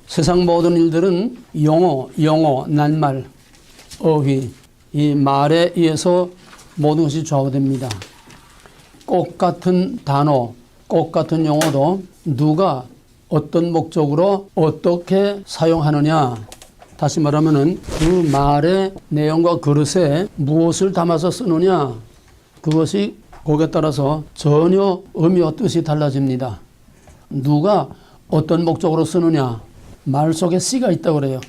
세상 모든 일들은 영어, 낱말, 어휘, 이 말에 의해서 모든 것이 좌우됩니다. 똑같은 단어, 똑같은 용어도 누가 어떤 목적으로 어떻게 사용하느냐, 다시 말하면은 그 말의 내용과 그릇에 무엇을 담아서 쓰느냐, 그것이 거기에 따라서 전혀 의미와 뜻이 달라집니다. 누가 어떤 목적으로 쓰느냐, 말 속에 씨가 있다고 그래요.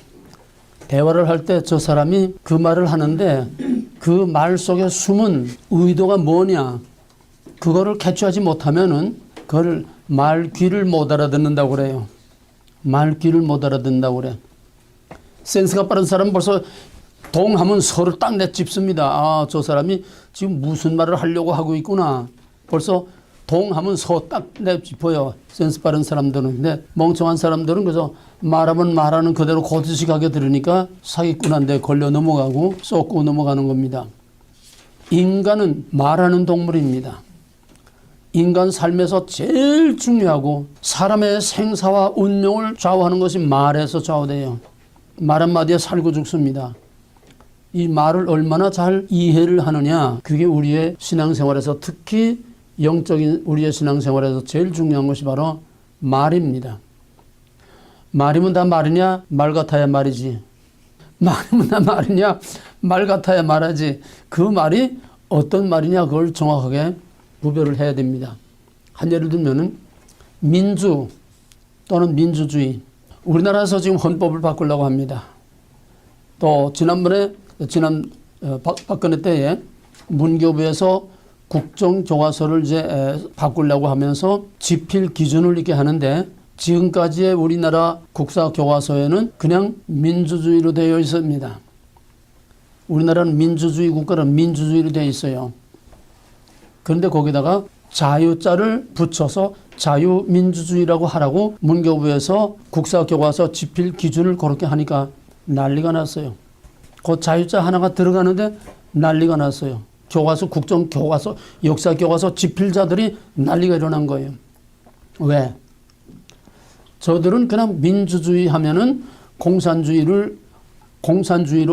대화를 할 때 저 사람이 그 말을 하는데 그 말 속에 숨은 의도가 뭐냐, 그거를 캐치하지 못하면은 그걸 말귀를 못 알아듣는다고 그래요. 말귀를 못 알아듣는다고 그래. 센스가 빠른 사람은 벌써 동하면 서로 딱 내짚습니다. 아, 저 사람이 지금 무슨 말을 하려고 하고 있구나. 벌써 동하면 서 딱 내짚어요. 센스 빠른 사람들은. 근데 멍청한 사람들은 그래서 말하면 말하는 그대로 고지식하게 들으니까 사기꾼한테 걸려 넘어가고 쏟고 넘어가는 겁니다. 인간은 말하는 동물입니다. 인간 삶에서 제일 중요하고 사람의 생사와 운명을 좌우하는 것이 말에서 좌우돼요. 말 한마디에 살고 죽습니다. 이 말을 얼마나 잘 이해를 하느냐, 그게 우리의 신앙생활에서, 특히 영적인 우리의 신앙생활에서 제일 중요한 것이 바로 말입니다. 말이면 다 말이냐? 말 같아야 말이지. 말이면 다 말이냐? 말 같아야 말하지. 그 말이 어떤 말이냐, 그걸 정확하게 구별을 해야 됩니다. 한 예를 들면은 민주 또는 민주주의. 우리나라에서 지금 헌법을 바꾸려고 합니다. 또 지난 박근혜 때에 문교부에서 국정교과서를 이제 바꾸려고 하면서 지필 기준을 있게 하는데, 지금까지의 우리나라 국사교과서에는 그냥 민주주의로 되어 있습니다. 우리나라는 민주주의 국가는 민주주의로 되어 있어요. 그런데 거기다가 자유자를 붙여서 자유민주주의라고 하라고 문교부에서 국사교과서 지필 기준을 그렇게 하니까 난리가 났어요. 그 자유자 하나가 들어가는데 난리가 났어요. 교과서, 국정교과서, 역사교과서 지필자들이 난리가 일어난 거예요. 왜? 저들은 그냥 민주주의 하면은 공산주의로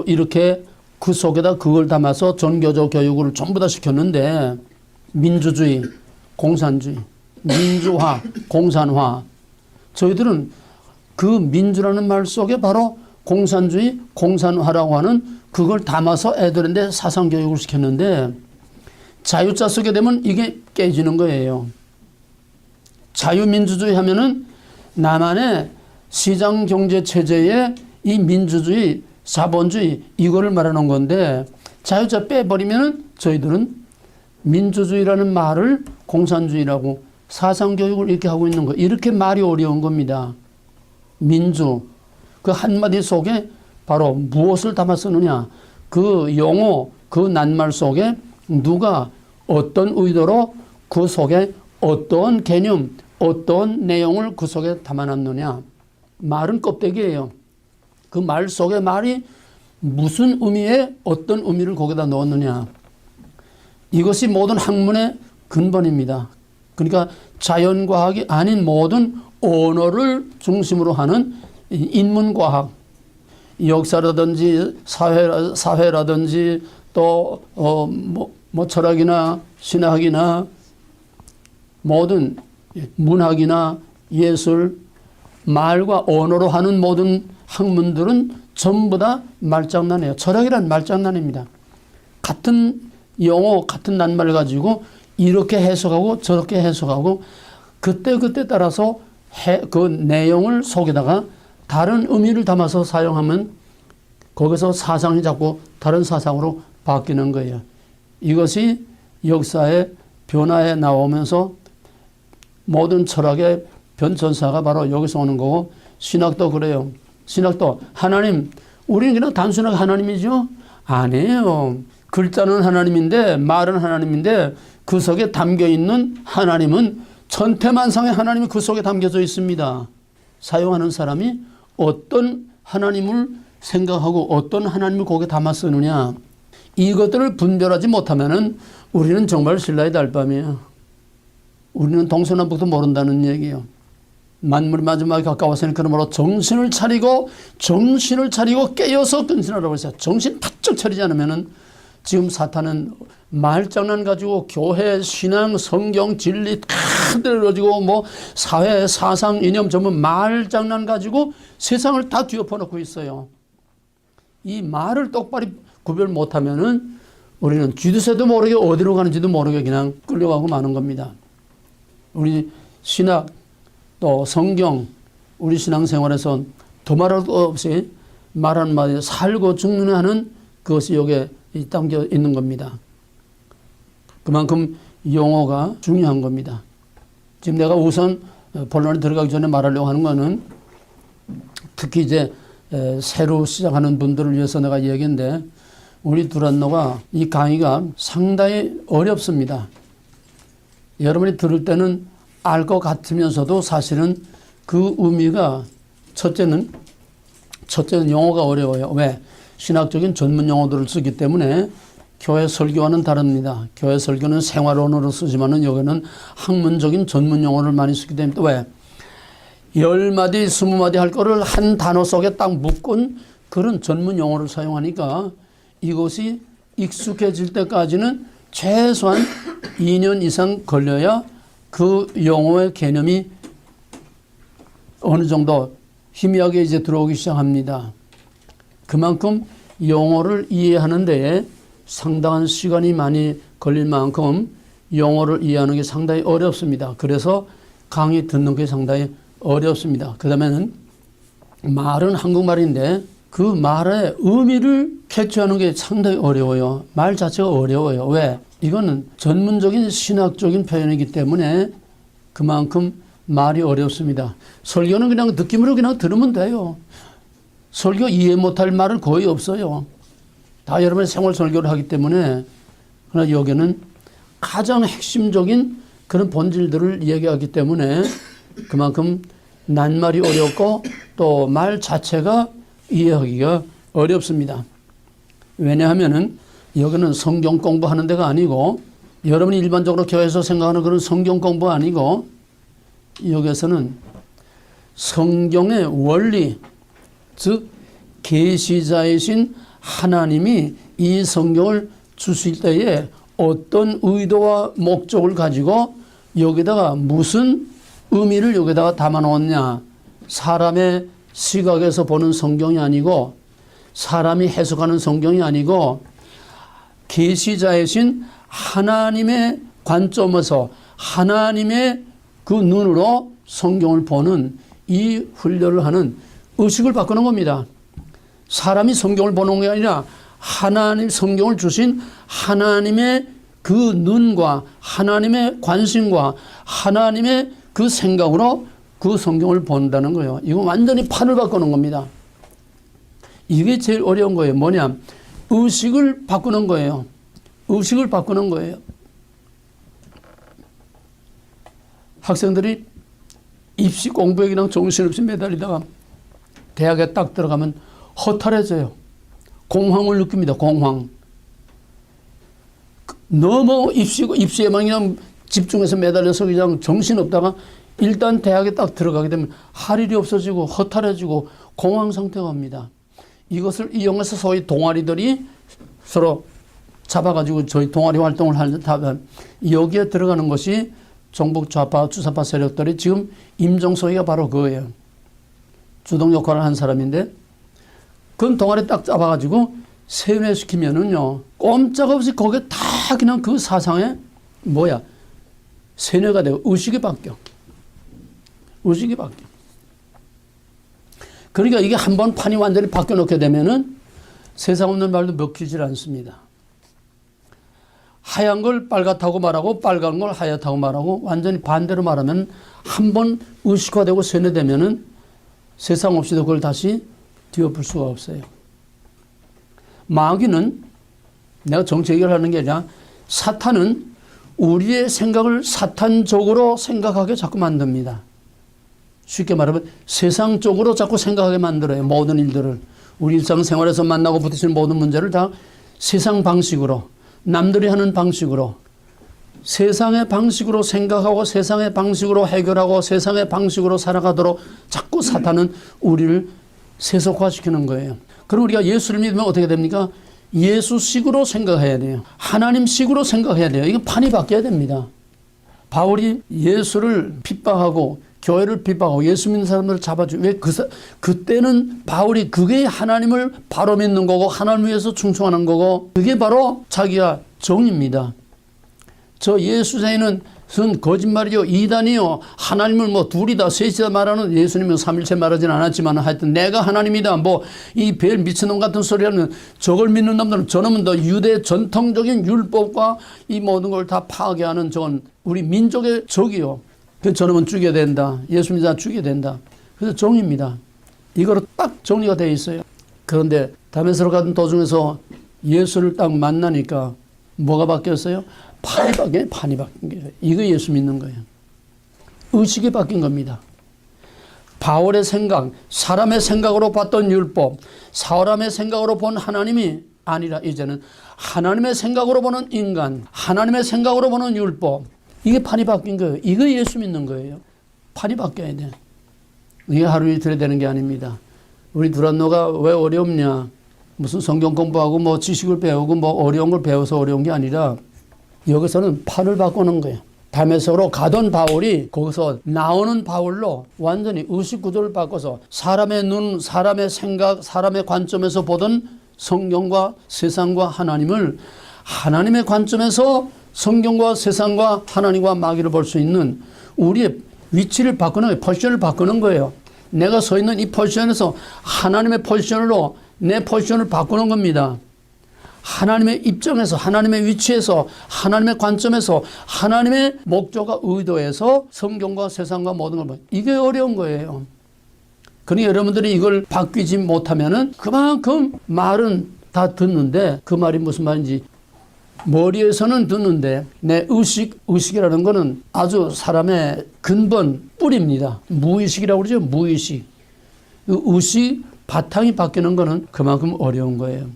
이렇게 그 속에다 그걸 담아서 전교조 교육을 전부 다 시켰는데, 민주주의, 공산주의, 민주화, 공산화. 저희들은 그 민주라는 말 속에 바로 공산주의, 공산화라고 하는 그걸 담아서 애들한테 사상교육을 시켰는데, 자유자 쓰게 되면 이게 깨지는 거예요. 자유민주주의 하면은 나만의 시장경제체제의 이 민주주의, 자본주의, 이거를 말하는 건데, 자유자 빼버리면은 저희들은 민주주의라는 말을 공산주의라고 사상교육을 이렇게 하고 있는 거, 이렇게 말이 어려운 겁니다. 민주, 그 한마디 속에 바로 무엇을 담아 쓰느냐, 그 용어, 그 낱말 속에 누가 어떤 의도로 그 속에 어떤 개념, 어떤 내용을 그 속에 담아놨느냐. 말은 껍데기예요. 그 말 속에 말이 무슨 의미에 어떤 의미를 거기다 넣었느냐. 이것이 모든 학문의 근본입니다. 그러니까 자연과학이 아닌 모든 언어를 중심으로 하는 인문과학, 역사라든지 사회라든지 또 철학이나 신학이나 모든 문학이나 예술, 말과 언어로 하는 모든 학문들은 전부 다 말장난이에요. 철학이란 말장난입니다. 같은 용어, 같은 낱말을 가지고 이렇게 해석하고 저렇게 해석하고 그때 따라서 그 내용을 속에다가 다른 의미를 담아서 사용하면 거기서 사상이 자꾸 다른 사상으로 바뀌는 거예요. 이것이 역사의 변화에 나오면서 모든 철학의 변천사가 바로 여기서 오는 거고, 신학도 그래요. 신학도 하나님, 우리는 그냥 단순하게 하나님이죠? 아니에요. 글자는 하나님인데, 말은 하나님인데, 그 속에 담겨있는 하나님은 천태만상의 하나님이 그 속에 담겨져 있습니다. 사용하는 사람이 어떤 하나님을 생각하고 어떤 하나님을 거기에 담아 쓰느냐, 이것들을 분별하지 못하면은 우리는 정말 신라의 달밤이에요. 우리는 동서남북도 모른다는 얘기예요. 만물이 마지막에 가까웠으니 그러므로 정신을 차리고 깨어서 근신하라고 했어요. 정신 바짝 차리지 않으면은 지금 사탄은 말장난 가지고 교회, 신앙, 성경, 진리 다 들어지고 뭐 사회, 사상, 이념 전부 말장난 가지고 세상을 다 뒤엎어놓고 있어요. 이 말을 똑바로 구별 못하면은 우리는 쥐도새도 모르게 어디로 가는지도 모르게 그냥 끌려가고 마는 겁니다. 우리 신학 또 성경, 우리 신앙생활에서 더말할 것 없이 말 한마디 살고 죽는 하는 그것이 여기에 담겨 있는 겁니다. 그만큼 용어가 중요한 겁니다. 지금 내가 우선 본론에 들어가기 전에 말하려고 하는 거는 특히 이제 새로 시작하는 분들을 위해서 내가 얘기인데 우리 두란노가 이 강의가 상당히 어렵습니다. 여러분이 들을 때는 알 것 같으면서도 사실은 그 의미가 첫째는 용어가 어려워요. 왜? 신학적인 전문 용어들을 쓰기 때문에 교회 설교와는 다릅니다. 교회 설교는 생활언어로 쓰지만은 여기는 학문적인 전문 용어를 많이 쓰기 때문에 또 왜? 10마디, 20마디 할 거를 한 단어 속에 딱 묶은 그런 전문 용어를 사용하니까 이것이 익숙해질 때까지는 최소한 2년 이상 걸려야 그 용어의 개념이 어느 정도 희미하게 이제 들어오기 시작합니다. 그만큼 용어를 이해하는 데에 상당한 시간이 많이 걸릴 만큼 용어를 이해하는 게 상당히 어렵습니다. 그래서 강의 듣는 게 상당히 어렵습니다. 그 다음에는 말은 한국말인데 그 말의 의미를 캐치하는 게 상당히 어려워요. 말 자체가 어려워요. 왜? 이거는 전문적인 신학적인 표현이기 때문에 그만큼 말이 어렵습니다. 설교는 그냥 느낌으로 그냥 들으면 돼요. 설교 이해 못할 말은 거의 없어요. 다 여러분의 생활 설교를 하기 때문에. 그러나 여기는 가장 핵심적인 그런 본질들을 얘기하기 때문에 그만큼 낱말이 어렵고 또 말 자체가 이해하기가 어렵습니다. 왜냐하면은 여기는 성경 공부하는 데가 아니고 여러분이 일반적으로 교회에서 생각하는 그런 성경 공부 아니고 여기서는 성경의 원리, 즉 계시자이신 하나님이 이 성경을 주실 때에 어떤 의도와 목적을 가지고 여기다가 무슨 의미를 여기다가 담아 놓았냐. 사람의 시각에서 보는 성경이 아니고 사람이 해석하는 성경이 아니고 계시자이신 하나님의 관점에서 하나님의 그 눈으로 성경을 보는 이 훈련을 하는 의식을 바꾸는 겁니다. 사람이 성경을 보는 게 아니라 하나님 성경을 주신 하나님의 그 눈과 하나님의 관심과 하나님의 그 생각으로 그 성경을 본다는 거예요. 이건 완전히 판을 바꾸는 겁니다. 이게 제일 어려운 거예요. 뭐냐? 의식을 바꾸는 거예요. 의식을 바꾸는 거예요. 학생들이 입시 공부에 그냥 정신없이 매달리다가 대학에 딱 들어가면 허탈해져요. 공황을 느낍니다. 공황. 너무 입시에만 그냥 집중해서 매달려서 그냥 정신없다가 일단 대학에 딱 들어가게 되면 할 일이 없어지고 허탈해지고 공황 상태가 옵니다. 이것을 이용해서 소위 동아리들이 서로 잡아가지고 저희 동아리 활동을 하면 여기에 들어가는 것이 정북 좌파 주사파 세력들이 지금 임종석이가 바로 그거예요. 주동 역할을 한 사람인데 그건 동아리 딱 잡아가지고 세뇌시키면은요 꼼짝없이 거기에 다 그냥 그 사상에 세뇌가 되고 의식이 바뀌어. 의식이 바뀌어. 그러니까 이게 한번 판이 완전히 바뀌어 놓게 되면은 세상 없는 말도 먹히질 않습니다. 하얀 걸 빨갛다고 말하고 빨간 걸 하얗다고 말하고 완전히 반대로 말하면 한번 의식화되고 세뇌되면은 세상 없이도 그걸 다시 뒤엎을 수가 없어요. 마귀는 내가 정치 얘기를 하는 게 아니라 사탄은 우리의 생각을 사탄적으로 생각하게 자꾸 만듭니다. 쉽게 말하면 세상적으로 자꾸 생각하게 만들어요. 모든 일들을. 우리 일상생활에서 만나고 부딪히는 모든 문제를 다 세상 방식으로 남들이 하는 방식으로 세상의 방식으로 생각하고 세상의 방식으로 해결하고 세상의 방식으로 살아가도록 자꾸 사탄은 우리를 세속화시키는 거예요. 그럼 우리가 예수를 믿으면 어떻게 됩니까? 예수식으로 생각해야 돼요. 하나님식으로 생각해야 돼요. 이건 판이 바뀌어야 됩니다. 바울이 예수를 핍박하고 교회를 핍박하고 예수 믿는 사람들을 잡아주고 왜 그때는 바울이 그게 하나님을 바로 믿는 거고 하나님을 위해서 충성하는 거고 그게 바로 자기가 정입니다. 저 예수자에는 거짓말이요 이단이요 하나님을 뭐 둘이다 셋이다 말하는 예수님은 삼일체 말하진 않았지만 하여튼 내가 하나님이다 뭐 이 벨 미친놈 같은 소리 하는 저걸 믿는 놈들은 저놈은 더 유대 전통적인 율법과 이 모든 걸 다 파괴하는 저건 우리 민족의 적이요. 그래서 저놈은 죽여야 된다. 예수 믿는 자 죽여야 된다. 그래서 정입니다. 이거로 딱 정리가 되어 있어요. 그런데 다메섹으로 가던 도중에서 예수를 딱 만나니까 뭐가 바뀌었어요? 판이 바뀐 거예요. 이거 예수 믿는 거예요. 의식이 바뀐 겁니다. 바울의 생각, 사람의 생각으로 봤던 율법, 사람의 생각으로 본 하나님이 아니라 이제는 하나님의 생각으로 보는 인간, 하나님의 생각으로 보는 율법. 이게 판이 바뀐 거예요. 이거 예수 믿는 거예요. 판이 바뀌어야 돼. 이게 하루 이틀에 되는 게 아닙니다. 우리 두란노가 왜 어렵냐? 무슨 성경 공부하고 뭐 지식을 배우고 뭐 어려운 걸 배워서 어려운 게 아니라 여기서는 판을 바꾸는 거예요. 다메섹으로 가던 바울이 거기서 나오는 바울로 완전히 의식 구조를 바꿔서 사람의 눈, 사람의 생각, 사람의 관점에서 보던 성경과 세상과 하나님을 하나님의 관점에서 성경과 세상과 하나님과 마귀를 볼 수 있는 우리의 위치를 바꾸는 거예요. 포지션을 바꾸는 거예요. 내가 서 있는 이 포지션에서 하나님의 포지션으로 내 포지션을 바꾸는 겁니다. 하나님의 입장에서 하나님의 위치에서 하나님의 관점에서 하나님의 목적과 의도에서 성경과 세상과 모든 걸 이게 어려운 거예요. 그러니 여러분들이 이걸 바뀌지 못하면은 그만큼 말은 다 듣는데 그 말이 무슨 말인지 머리에서는 듣는데 내 의식이라는 거는 아주 사람의 근본 뿌리입니다. 무의식이라고 그러죠. 무의식. 의식 바탕이 바뀌는 거는 그만큼 어려운 거예요.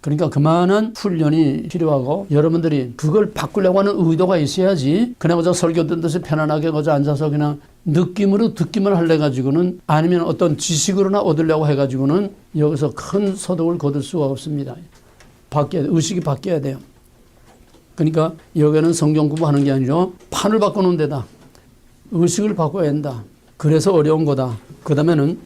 그러니까 그만한 훈련이 필요하고 여러분들이 그걸 바꾸려고 하는 의도가 있어야지 그냥 그저 설교 듣는 듯이 편안하게 그저 앉아서 그냥 느낌으로 듣기만 하려 가지고는 아니면 어떤 지식으로나 얻으려고 해가지고는 여기서 큰 소득을 거둘 수가 없습니다. 의식이 바뀌어야 돼요. 그러니까 여기는 성경 공부하는 게 아니라 판을 바꾸는 데다. 의식을 바꿔야 한다. 그래서 어려운 거다. 그 다음에는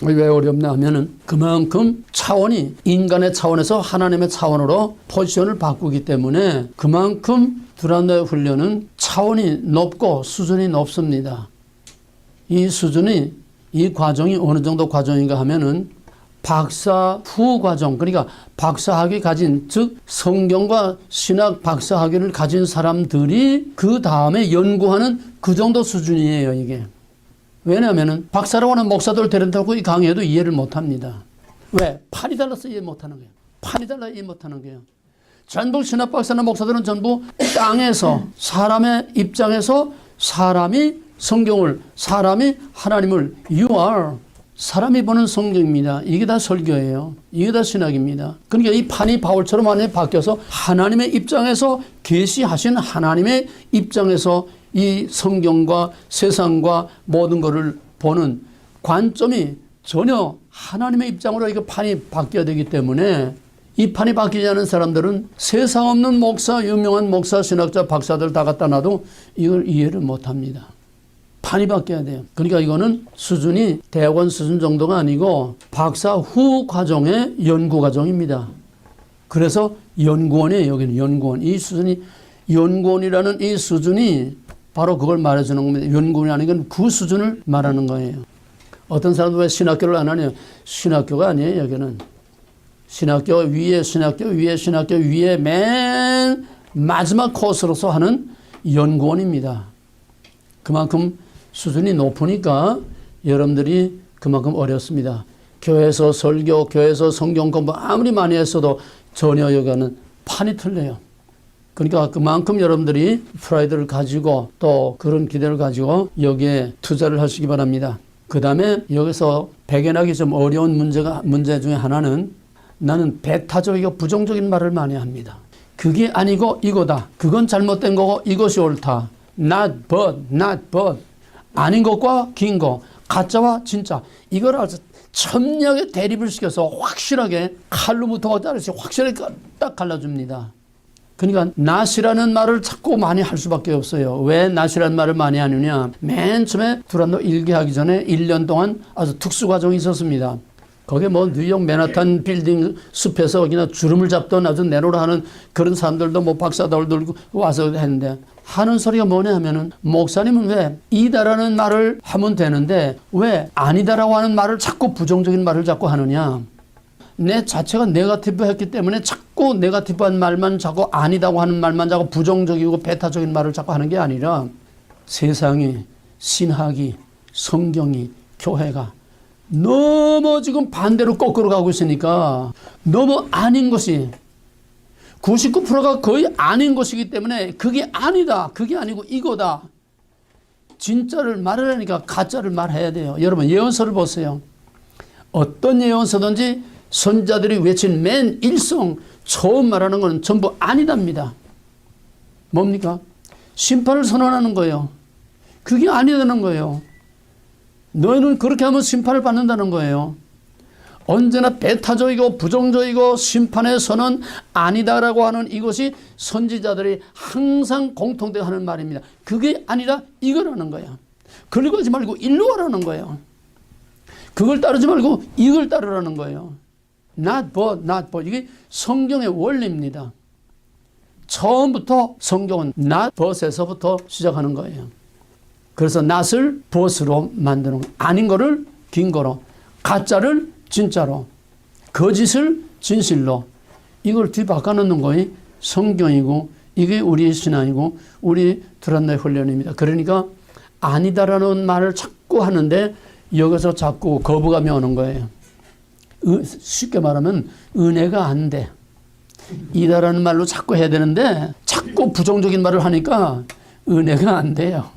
왜 어렵냐 하면은 그만큼 차원이 인간의 차원에서 하나님의 차원으로 포지션을 바꾸기 때문에 그만큼 두란노의 훈련은 차원이 높고 수준이 높습니다. 이 수준이 이 과정이 어느 정도 과정인가 하면은 박사 후 과정, 그러니까 박사학위 가진, 즉 성경과 신학 박사학위를 가진 사람들이 그 다음에 연구하는 그 정도 수준이에요, 이게. 왜냐하면 박사라고 하는 목사들 데려다고 이 강의에도 이해를 못합니다. 왜? 판이 달라서 이해 못하는 거예요. 판이 달라 이해 못하는 거예요. 전부 신학 박사나 목사들은 전부 땅에서 사람의 입장에서 사람이 성경을, 사람이 하나님을 You are 사람이 보는 성경입니다. 이게 다 설교예요. 이게 다 신학입니다. 그러니까 이 판이 바울처럼 안에 바뀌어서 하나님의 입장에서 계시하신 하나님의 입장에서 이 성경과 세상과 모든 것을 보는 관점이 전혀 하나님의 입장으로 이거 판이 바뀌어야 되기 때문에 이 판이 바뀌지 않은 사람들은 세상 없는 목사, 유명한 목사, 신학자, 박사들 다 갖다 놔도 이걸 이해를 못합니다. 판이 바뀌어야 돼요. 그러니까 이거는 수준이 대학원 수준 정도가 아니고 박사 후 과정의 연구 과정입니다. 그래서 연구원이에요. 여기는 연구원. 이 수준이 연구원이라는 이 수준이 바로 그걸 말해주는 겁니다. 연구원이라는 건 그 수준을 말하는 거예요. 어떤 사람도 왜 신학교를 안 하냐? 신학교가 아니에요. 여기는 신학교 위에 신학교 위에 신학교 위에 맨 마지막 코스로서 하는 연구원입니다. 그만큼 수준이 높으니까 여러분들이 그만큼 어렵습니다. 교회에서 설교, 교회에서 성경 공부 아무리 많이 했어도 전혀 여기는 판이 틀려요. 그러니까 그만큼 여러분들이 프라이드를 가지고 또 그런 기대를 가지고 여기에 투자를 하시기 바랍니다. 그 다음에 여기서 발견하기 좀 어려운 문제 중에 하나는 나는 배타적이고 부정적인 말을 많이 합니다. 그게 아니고 이거다. 그건 잘못된 거고 이것이 옳다. not but. 아닌 것과 긴 거. 가짜와 진짜. 이걸 아주 첨예하게 대립을 시켜서 확실하게 칼로부터 자르시 확실하게 딱 갈라줍니다. 그러니까 not이라는 말을 자꾸 많이 할 수밖에 없어요. 왜 not이라는 말을 많이 하느냐. 맨 처음에 두란노 일기하기 전에 1년 동안 아주 특수 과정이 있었습니다. 거기에 뭐 뉴욕 맨하탄 빌딩 숲에서 그냥 주름을 잡던 아주 내노라 하는 그런 사람들도 뭐 박사들도 와서 했는데 하는 소리가 뭐냐 하면은 목사님은 왜 이다라는 말을 하면 되는데 왜 아니다라고 하는 말을 자꾸 부정적인 말을 자꾸 하느냐. 내 자체가 네거티브 했기 때문에 자꾸 네거티브한 말만 자꾸 아니다고 하는 말만 자꾸 부정적이고 배타적인 말을 자꾸 하는 게 아니라 세상이 신학이 성경이 교회가 너무 지금 반대로 거꾸로 가고 있으니까 너무 아닌 것이 99%가 거의 아닌 것이기 때문에 그게 아니다. 그게 아니고 이거다. 진짜를 말하려니까 가짜를 말해야 돼요. 여러분 예언서를 보세요. 어떤 예언서든지 선자들이 외친 맨 일성 처음 말하는 건 전부 아니답니다. 뭡니까? 심판을 선언하는 거예요. 그게 아니다는 거예요. 너희는 그렇게 하면 심판을 받는다는 거예요. 언제나 배타적이고 부정적이고 심판의 선언 아니다라고 하는 이것이 선지자들이 항상 공통되게 하는 말입니다. 그게 아니라 이거라는 거야. 그리고 하지 말고 일로 하라는 거예요. 그걸 따르지 말고 이걸 따르라는 거예요. not but. 이게 성경의 원리입니다. 처음부터 성경은 not but에서부터 시작하는 거예요. 그래서 not을 but으로 만드는 거예요. 아닌 거를 긴 거로, 가짜를 진짜로, 거짓을 진실로, 이걸 뒤바꿔놓는 거이 성경이고 이게 우리의 신앙이고 우리 두란노의 훈련입니다. 그러니까 아니다라는 말을 자꾸 하는데 여기서 자꾸 거부감이 오는 거예요. 쉽게 말하면 은혜가 안 돼. 이다라는 말로 자꾸 해야 되는데 자꾸 부정적인 말을 하니까 은혜가 안 돼요.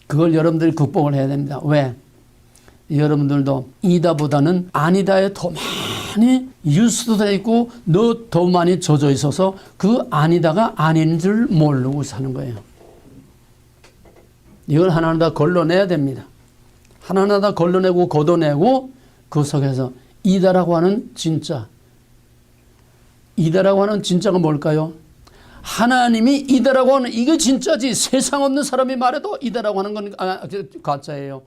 그걸 여러분들이 극복을 해야 됩니다. 왜? 여러분들도 이다보다는 아니다에 더 많이 유수되어 있고 더 많이 젖어 있어서 그 아니다가 아닌 줄 모르고 사는 거예요. 이걸 하나하나 걸러내야 됩니다. 하나하나 걸러내고 걷어내고 그 속에서 이다라고 하는 진짜. 이다라고 하는 진짜가 뭘까요? 하나님이 이다라고 하는 이게 진짜지. 세상 없는 사람이 말해도 이다라고 하는 건 가짜예요.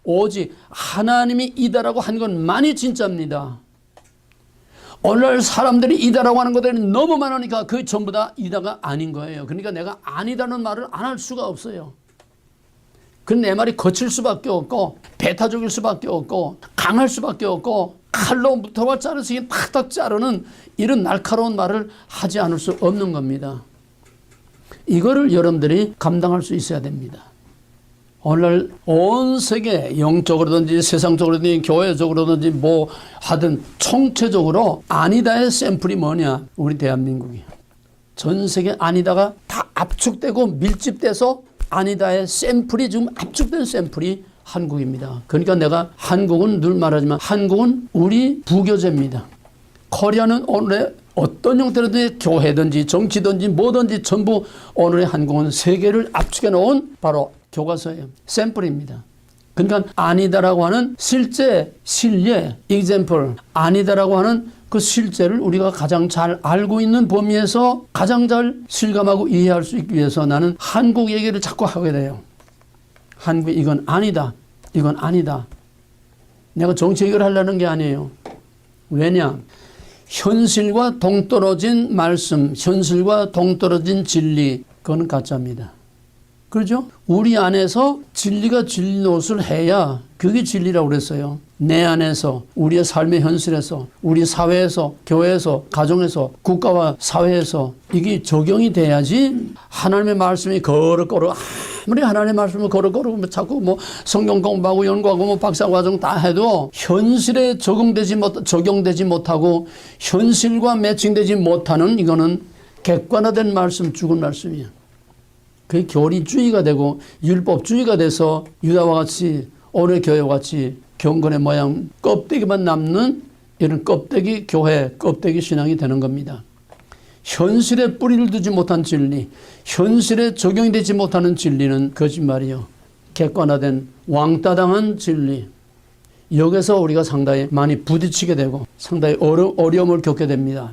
오직 하나님이 이다라고 한 것만이 진짜입니다. 오늘 사람들이 이다라고 하는 것들이 너무 많으니까 그 전부 다 이다가 아닌 거예요. 그러니까 내가 아니다는 말을 안 할 수가 없어요. 그 내 말이 거칠 수밖에 없고 배타적일 수밖에 없고 강할 수밖에 없고 칼로 무토가 자르시기 탁탁 자르는 이런 날카로운 말을 하지 않을 수 없는 겁니다. 이거를 여러분들이 감당할 수 있어야 됩니다. 오늘 온 세계 영적으로든지 세상적으로든지 교회적으로든지 뭐 하든 총체적으로 아니다의 샘플이 뭐냐? 우리 대한민국이야. 전 세계 아니다가 다 압축되고 밀집돼서 아니다의 샘플이 지금 압축된 샘플이 한국입니다. 그러니까 내가 한국은 늘 말하지만 한국은 우리 부교재입니다. 코리아는 오늘의 어떤 형태로든 교회든지 정치든지 뭐든지 전부 오늘의 한국은 세계를 압축해 놓은 바로 교과서예요. 샘플입니다. 그러니까 아니다라고 하는 실제 실례, example, 아니다라고 하는 그 실제를 우리가 가장 잘 알고 있는 범위에서 가장 잘 실감하고 이해할 수 있기 위해서 나는 한국 얘기를 자꾸 하게 돼요. 한국 이건 아니다. 이건 아니다. 내가 정치 얘기를 하려는 게 아니에요. 왜냐? 현실과 동떨어진 말씀, 현실과 동떨어진 진리, 그건 가짜입니다. 그렇죠? 우리 안에서 진리가 진노릇을 해야 그게 진리라고 그랬어요. 내 안에서, 우리의 삶의 현실에서, 우리 사회에서, 교회에서, 가정에서, 국가와 사회에서 이게 적용이 돼야지 하나님의 말씀이 거럭거럭 아무리 하나님의 말씀을 거럭거럭 자꾸 뭐 성경 공부하고 연구하고 뭐 박사과정 다 해도 현실에 적용되지 못하고 현실과 매칭되지 못하는 이거는 객관화된 말씀, 죽은 말씀이에요. 그게 교리주의가 되고 율법주의가 돼서 유다와 같이 오늘 교회와 같이 경건의 모양 껍데기만 남는 이런 껍데기 교회, 껍데기 신앙이 되는 겁니다. 현실에 뿌리를 두지 못한 진리, 현실에 적용이 되지 못하는 진리는 거짓말이요. 객관화된 왕따당한 진리. 여기서 우리가 상당히 많이 부딪히게 되고 상당히 어려움을 겪게 됩니다.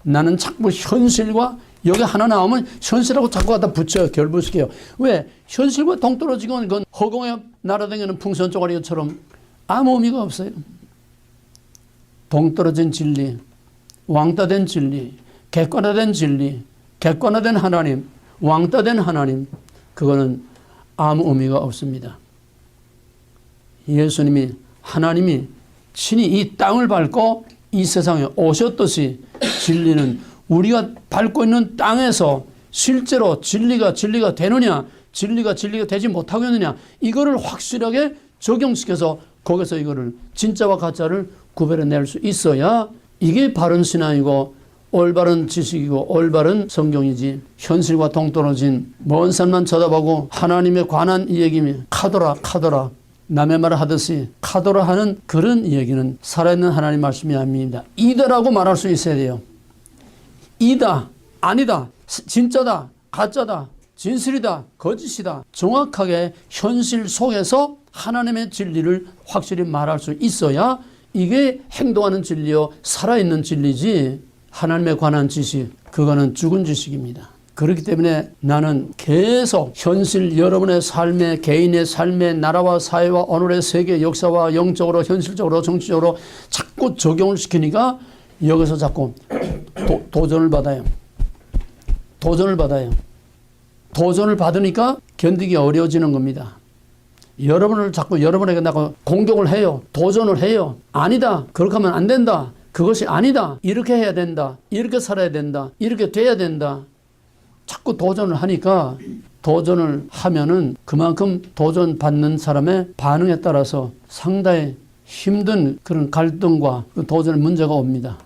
나는 자꾸 현실과 여기 하나 나오면 현실하고 자꾸 갖다 붙여요. 결부시켜요. 왜? 현실과 동떨어지고 그건 허공에 날아다니는 풍선 쪼가리처럼 아무 의미가 없어요. 동떨어진 진리, 왕따된 진리, 객관화된 진리, 객관화된 하나님, 왕따된 하나님, 그거는 아무 의미가 없습니다. 예수님이, 하나님이 친히 이 땅을 밟고 이 세상에 오셨듯이 진리는 우리가 밟고 있는 땅에서 실제로 진리가 되느냐, 진리가 되지 못하겠느냐, 이거를 확실하게 적용시켜서 거기서 이거를 진짜와 가짜를 구별해낼 수 있어야 이게 바른 신앙이고 올바른 지식이고 올바른 성경이지. 현실과 동떨어진 먼 산만 쳐다보고 하나님에 관한 이야기면 카더라 남의 말을 하듯이 카더라 하는 그런 이야기는 살아있는 하나님 말씀이 아닙니다. 이다라고 말할 수 있어야 돼요. 이다, 아니다, 진짜다, 가짜다, 진실이다, 거짓이다. 정확하게 현실 속에서 하나님의 진리를 확실히 말할 수 있어야 이게 행동하는 진리요, 살아있는 진리지. 하나님에 관한 지식, 그거는 죽은 지식입니다. 그렇기 때문에 나는 계속 현실, 여러분의 삶의, 개인의 삶의, 나라와 사회와 오늘의 세계 역사와 영적으로, 현실적으로, 정치적으로 자꾸 적용을 시키니까 여기서 자꾸 도전을 받아요. 도전을 받으니까 견디기 어려워지는 겁니다. 여러분을 자꾸 여러분에게 나가 공격을 해요. 도전을 해요. 아니다. 그렇게 하면 안 된다. 그것이 아니다. 이렇게 해야 된다. 이렇게 살아야 된다. 이렇게 돼야 된다. 자꾸 도전을 하니까 도전을 하면은 그만큼 도전받는 사람의 반응에 따라서 상당히 힘든 그런 갈등과 그 도전의 문제가 옵니다.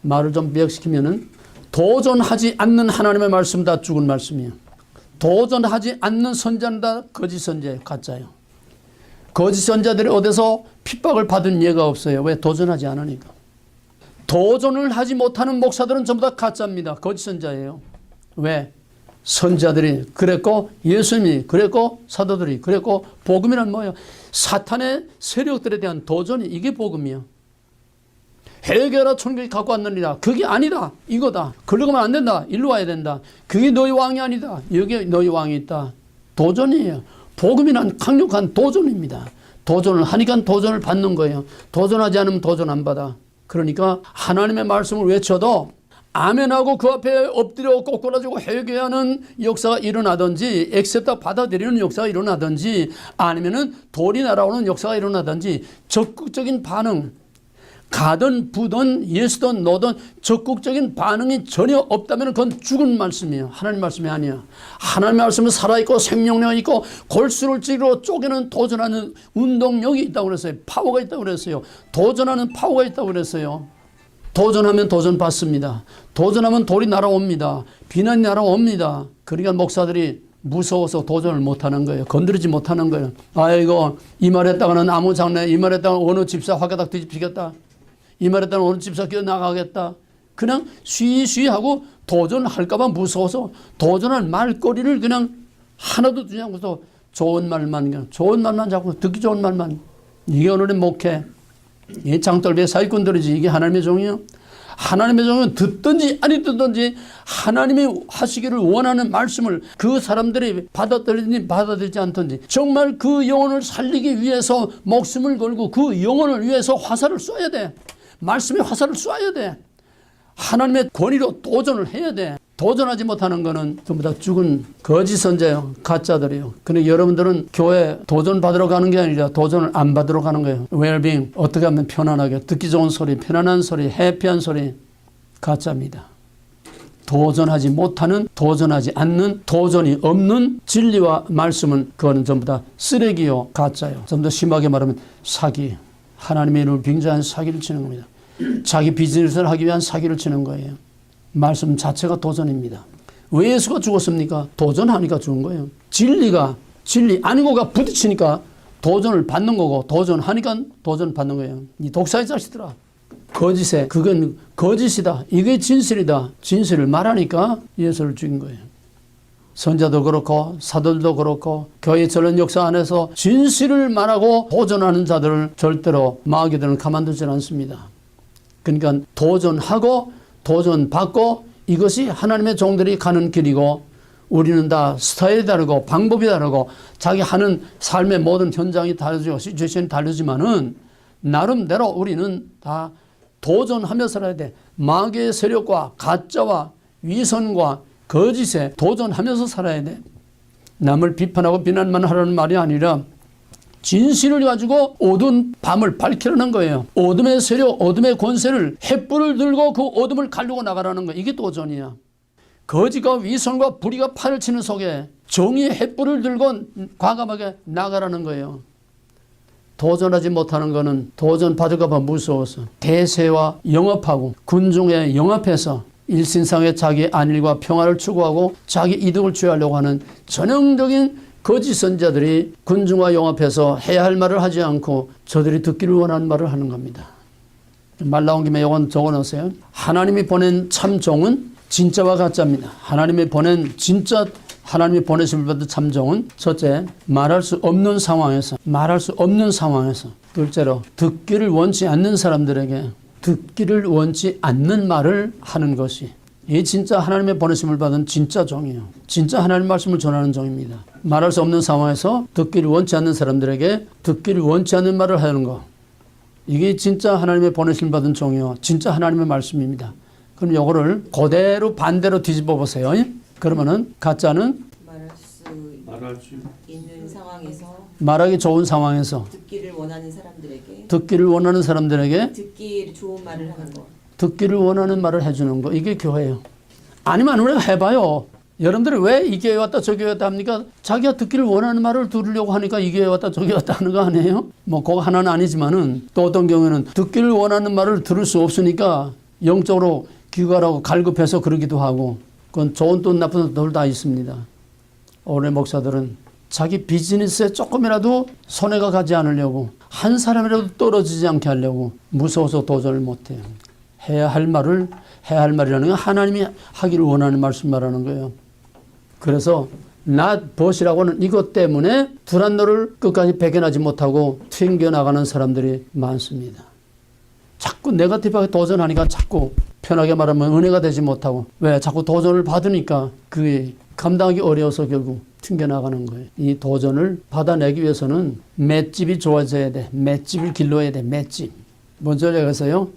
말을 좀 비약시키면은 도전하지 않는 하나님의 말씀 다 죽은 말씀이에요. 도전하지 않는 선자는 다 거짓 선자예요. 가짜예요. 거짓 선자들이 어디서 핍박을 받은 예가 없어요. 왜? 도전하지 않으니까. 도전을 하지 못하는 목사들은 전부 다 가짜입니다. 거짓 선자예요. 왜? 선자들이 그랬고 예수님이 그랬고 사도들이 그랬고 복음이란 뭐예요? 사탄의 세력들에 대한 도전이 이게 복음이에요. 해결하 천국이 갖고 왔느니라. 그게 아니다. 이거다. 그러고는 안 된다. 일로 와야 된다. 그게 너희 왕이 아니다. 여기 너희 왕이 있다. 도전이에요. 복음이란 강력한 도전입니다. 도전을 하니까 도전을 받는 거예요. 도전하지 않으면 도전 안 받아. 그러니까 하나님의 말씀을 외쳐도 아멘하고 그 앞에 엎드려 꼬꾸라지고 회개하는 역사가 일어나든지 액셉트 받아들이는 역사가 일어나든지 아니면은 돌이 날아오는 역사가 일어나든지 적극적인 반응, 가든 부든 예수든 너든 적극적인 반응이 전혀 없다면 그건 죽은 말씀이에요. 하나님 말씀이 아니야. 하나님 말씀은 살아있고 생명력이 있고 골수를 찌르러 쪼개는 도전하는 운동력이 있다고 그랬어요. 파워가 있다고 그랬어요. 도전하는 파워가 있다고 그랬어요. 도전하면 도전 받습니다. 도전하면 돌이 날아옵니다. 비난이 날아옵니다. 그러니까 목사들이 무서워서 도전을 못하는 거예요. 건드리지 못하는 거예요. 아이고 이 말했다가는 아무 장래, 이 말했다가는 어느 집사 화가닥 뒤집히겠다. 이 말했다가는 어느 집사 끼어나가겠다. 그냥 쉬쉬하고 도전할까 봐 무서워서 도전할 말거리를 그냥 하나도 두지 않고서 좋은 말만 자꾸 듣기 좋은 말만. 이게 오늘의 목회. 이 장돌배 사기꾼들이지. 이게 하나님의 종이요. 하나님의 종은 듣든지 아니 듣든지 하나님이 하시기를 원하는 말씀을 그 사람들이 받아들이든지 받아들이지 않든지 정말 그 영혼을 살리기 위해서 목숨을 걸고 그 영혼을 위해서 화살을 쏴야 돼. 말씀에 화살을 쏴야 돼. 하나님의 권위로 도전을 해야 돼. 도전하지 못하는 거는 전부 다 죽은 거짓 선자예요. 가짜들이요. 근데 여러분들은 교회 도전 받으러 가는 게 아니라 도전을 안 받으러 가는 거예요. 웰빙, 어떻게 하면 편안하게 듣기 좋은 소리, 편안한 소리, 해피한 소리. 가짜입니다. 도전하지 못하는, 도전하지 않는, 도전이 없는 진리와 말씀은 그거는 전부 다 쓰레기요, 가짜요. 좀 더 심하게 말하면 사기. 하나님의 이름을 빙자한 사기를 치는 겁니다. 자기 비즈니스를 하기 위한 사기를 치는 거예요. 말씀 자체가 도전입니다. 왜 예수가 죽었습니까? 도전하니까 죽은 거예요. 진리가 진리 아니고가 부딪히니까 도전을 받는 거고 도전하니까 도전을 받는 거예요. 이 독사의 자식들아. 거짓에 그건 거짓이다. 이게 진실이다. 진실을 말하니까 예수를 죽인 거예요. 선자도 그렇고 사도들도 그렇고 교회 저런 역사 안에서 진실을 말하고 도전하는 자들을 절대로 마귀들은 가만두지 않습니다. 그러니까 도전하고 도전받고 이것이 하나님의 종들이 가는 길이고 우리는 다 스타일이 다르고 방법이 다르고 자기 하는 삶의 모든 현장이 다르죠. 시츄에이션이 다르지만은 나름대로 우리는 다 도전하며 살아야 돼. 마귀의 세력과 가짜와 위선과 거짓에 도전하면서 살아야 돼. 남을 비판하고 비난만 하라는 말이 아니라 진실을 가지고 어두운 밤을 밝히려는 거예요. 어둠의 세력, 어둠의 권세를 횃불을 들고 그 어둠을 가르고 나가라는 거예요. 이게 도전이야. 거짓과 위선과 불의가 팔을 치는 속에 정의의 횃불을 들고 과감하게 나가라는 거예요. 도전하지 못하는 것은 도전 받을까 봐 무서워서 대세와 영합하고 군중에 영합해서 일신상의 자기 안일과 평화를 추구하고 자기 이득을 취하려고 하는 전형적인 거짓 선자들이 군중과 영합해서 해야 할 말을 하지 않고 저들이 듣기를 원하는 말을 하는 겁니다. 말 나온 김에 이건 적어놓으세요. 하나님이 보낸 참종은 진짜와 가짜입니다. 하나님이 보낸 진짜 하나님이 보내심을 받은 참종은 첫째, 말할 수 없는 상황에서 둘째로 듣기를 원치 않는 사람들에게 듣기를 원치 않는 말을 하는 것이 이 진짜 하나님의 보내심을 받은 진짜 종이에요. 진짜 하나님 말씀을 전하는 종입니다. 말할 수 없는 상황에서 듣기를 원치 않는 사람들에게 듣기를 원치 않는 말을 하는 것. 이게 진짜 하나님의 보내심을 받은 종이요. 진짜 하나님의 말씀입니다. 그럼 요거를 그대로 반대로 뒤집어 보세요. 그러면은 가짜는 말할 수 있는 상황에서 말하기 좋은 상황에서 듣기를 원하는 사람들에게 듣기 좋은 말을 하는 거. 듣기를 원하는 말을 해주는 거. 이게 교회예요. 아니면 우리가 해봐요. 여러분들이 왜 이 교회 왔다 저 교회 왔다 합니까? 자기가 듣기를 원하는 말을 들으려고 하니까 이 교회 왔다 저 교회 왔다 하는 거 아니에요? 뭐 그거 하나는 아니지만은 또 어떤 경우에는 듣기를 원하는 말을 들을 수 없으니까 영적으로 귀가라고 갈급해서 그러기도 하고 그건 좋은 돈 나쁜 돈 다 있습니다. 오늘 목사들은 자기 비즈니스에 조금이라도 손해가 가지 않으려고 한 사람이라도 떨어지지 않게 하려고 무서워서 도전을 못해요. 해야 할 말이라는 건 하나님이 하기를 원하는 말씀 말하는 거예요. 그래서 not but이라고는 이것 때문에 두란노를 끝까지 배견하지 못하고 튕겨나가는 사람들이 많습니다. 자꾸 네거티브하게 도전하니까 자꾸 편하게 말하면 은혜가 되지 못하고 왜 자꾸 도전을 받으니까 그게 감당하기 어려워서 결국 튕겨나가는 거예요. 이 도전을 받아내기 위해서는 맷집이 좋아져야 돼. 맷집을 길러야 돼. 맷집. 먼저 얘기해서요.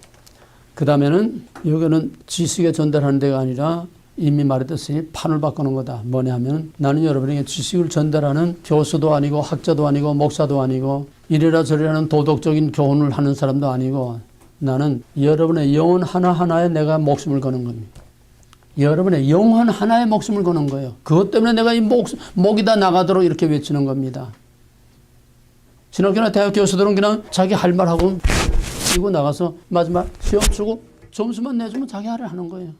그 다음에는 여기는 지식에 전달하는 데가 아니라 이미 말했듯이 판을 바꾸는 거다. 뭐냐 하면 나는 여러분에게 지식을 전달하는 교수도 아니고 학자도 아니고 목사도 아니고 이래라 저래라는 도덕적인 교훈을 하는 사람도 아니고 나는 여러분의 영혼 하나하나에 내가 목숨을 거는 겁니다. 여러분의 영혼 하나에 목숨을 거는 거예요. 그것 때문에 내가 이 목이 다 나가도록 이렇게 외치는 겁니다. 신학교나 대학 교수들은 그냥 자기 할 말하고 뛰고 나가서 마지막 시험 치고 점수만 내주면 자기 할을 하는 거예요.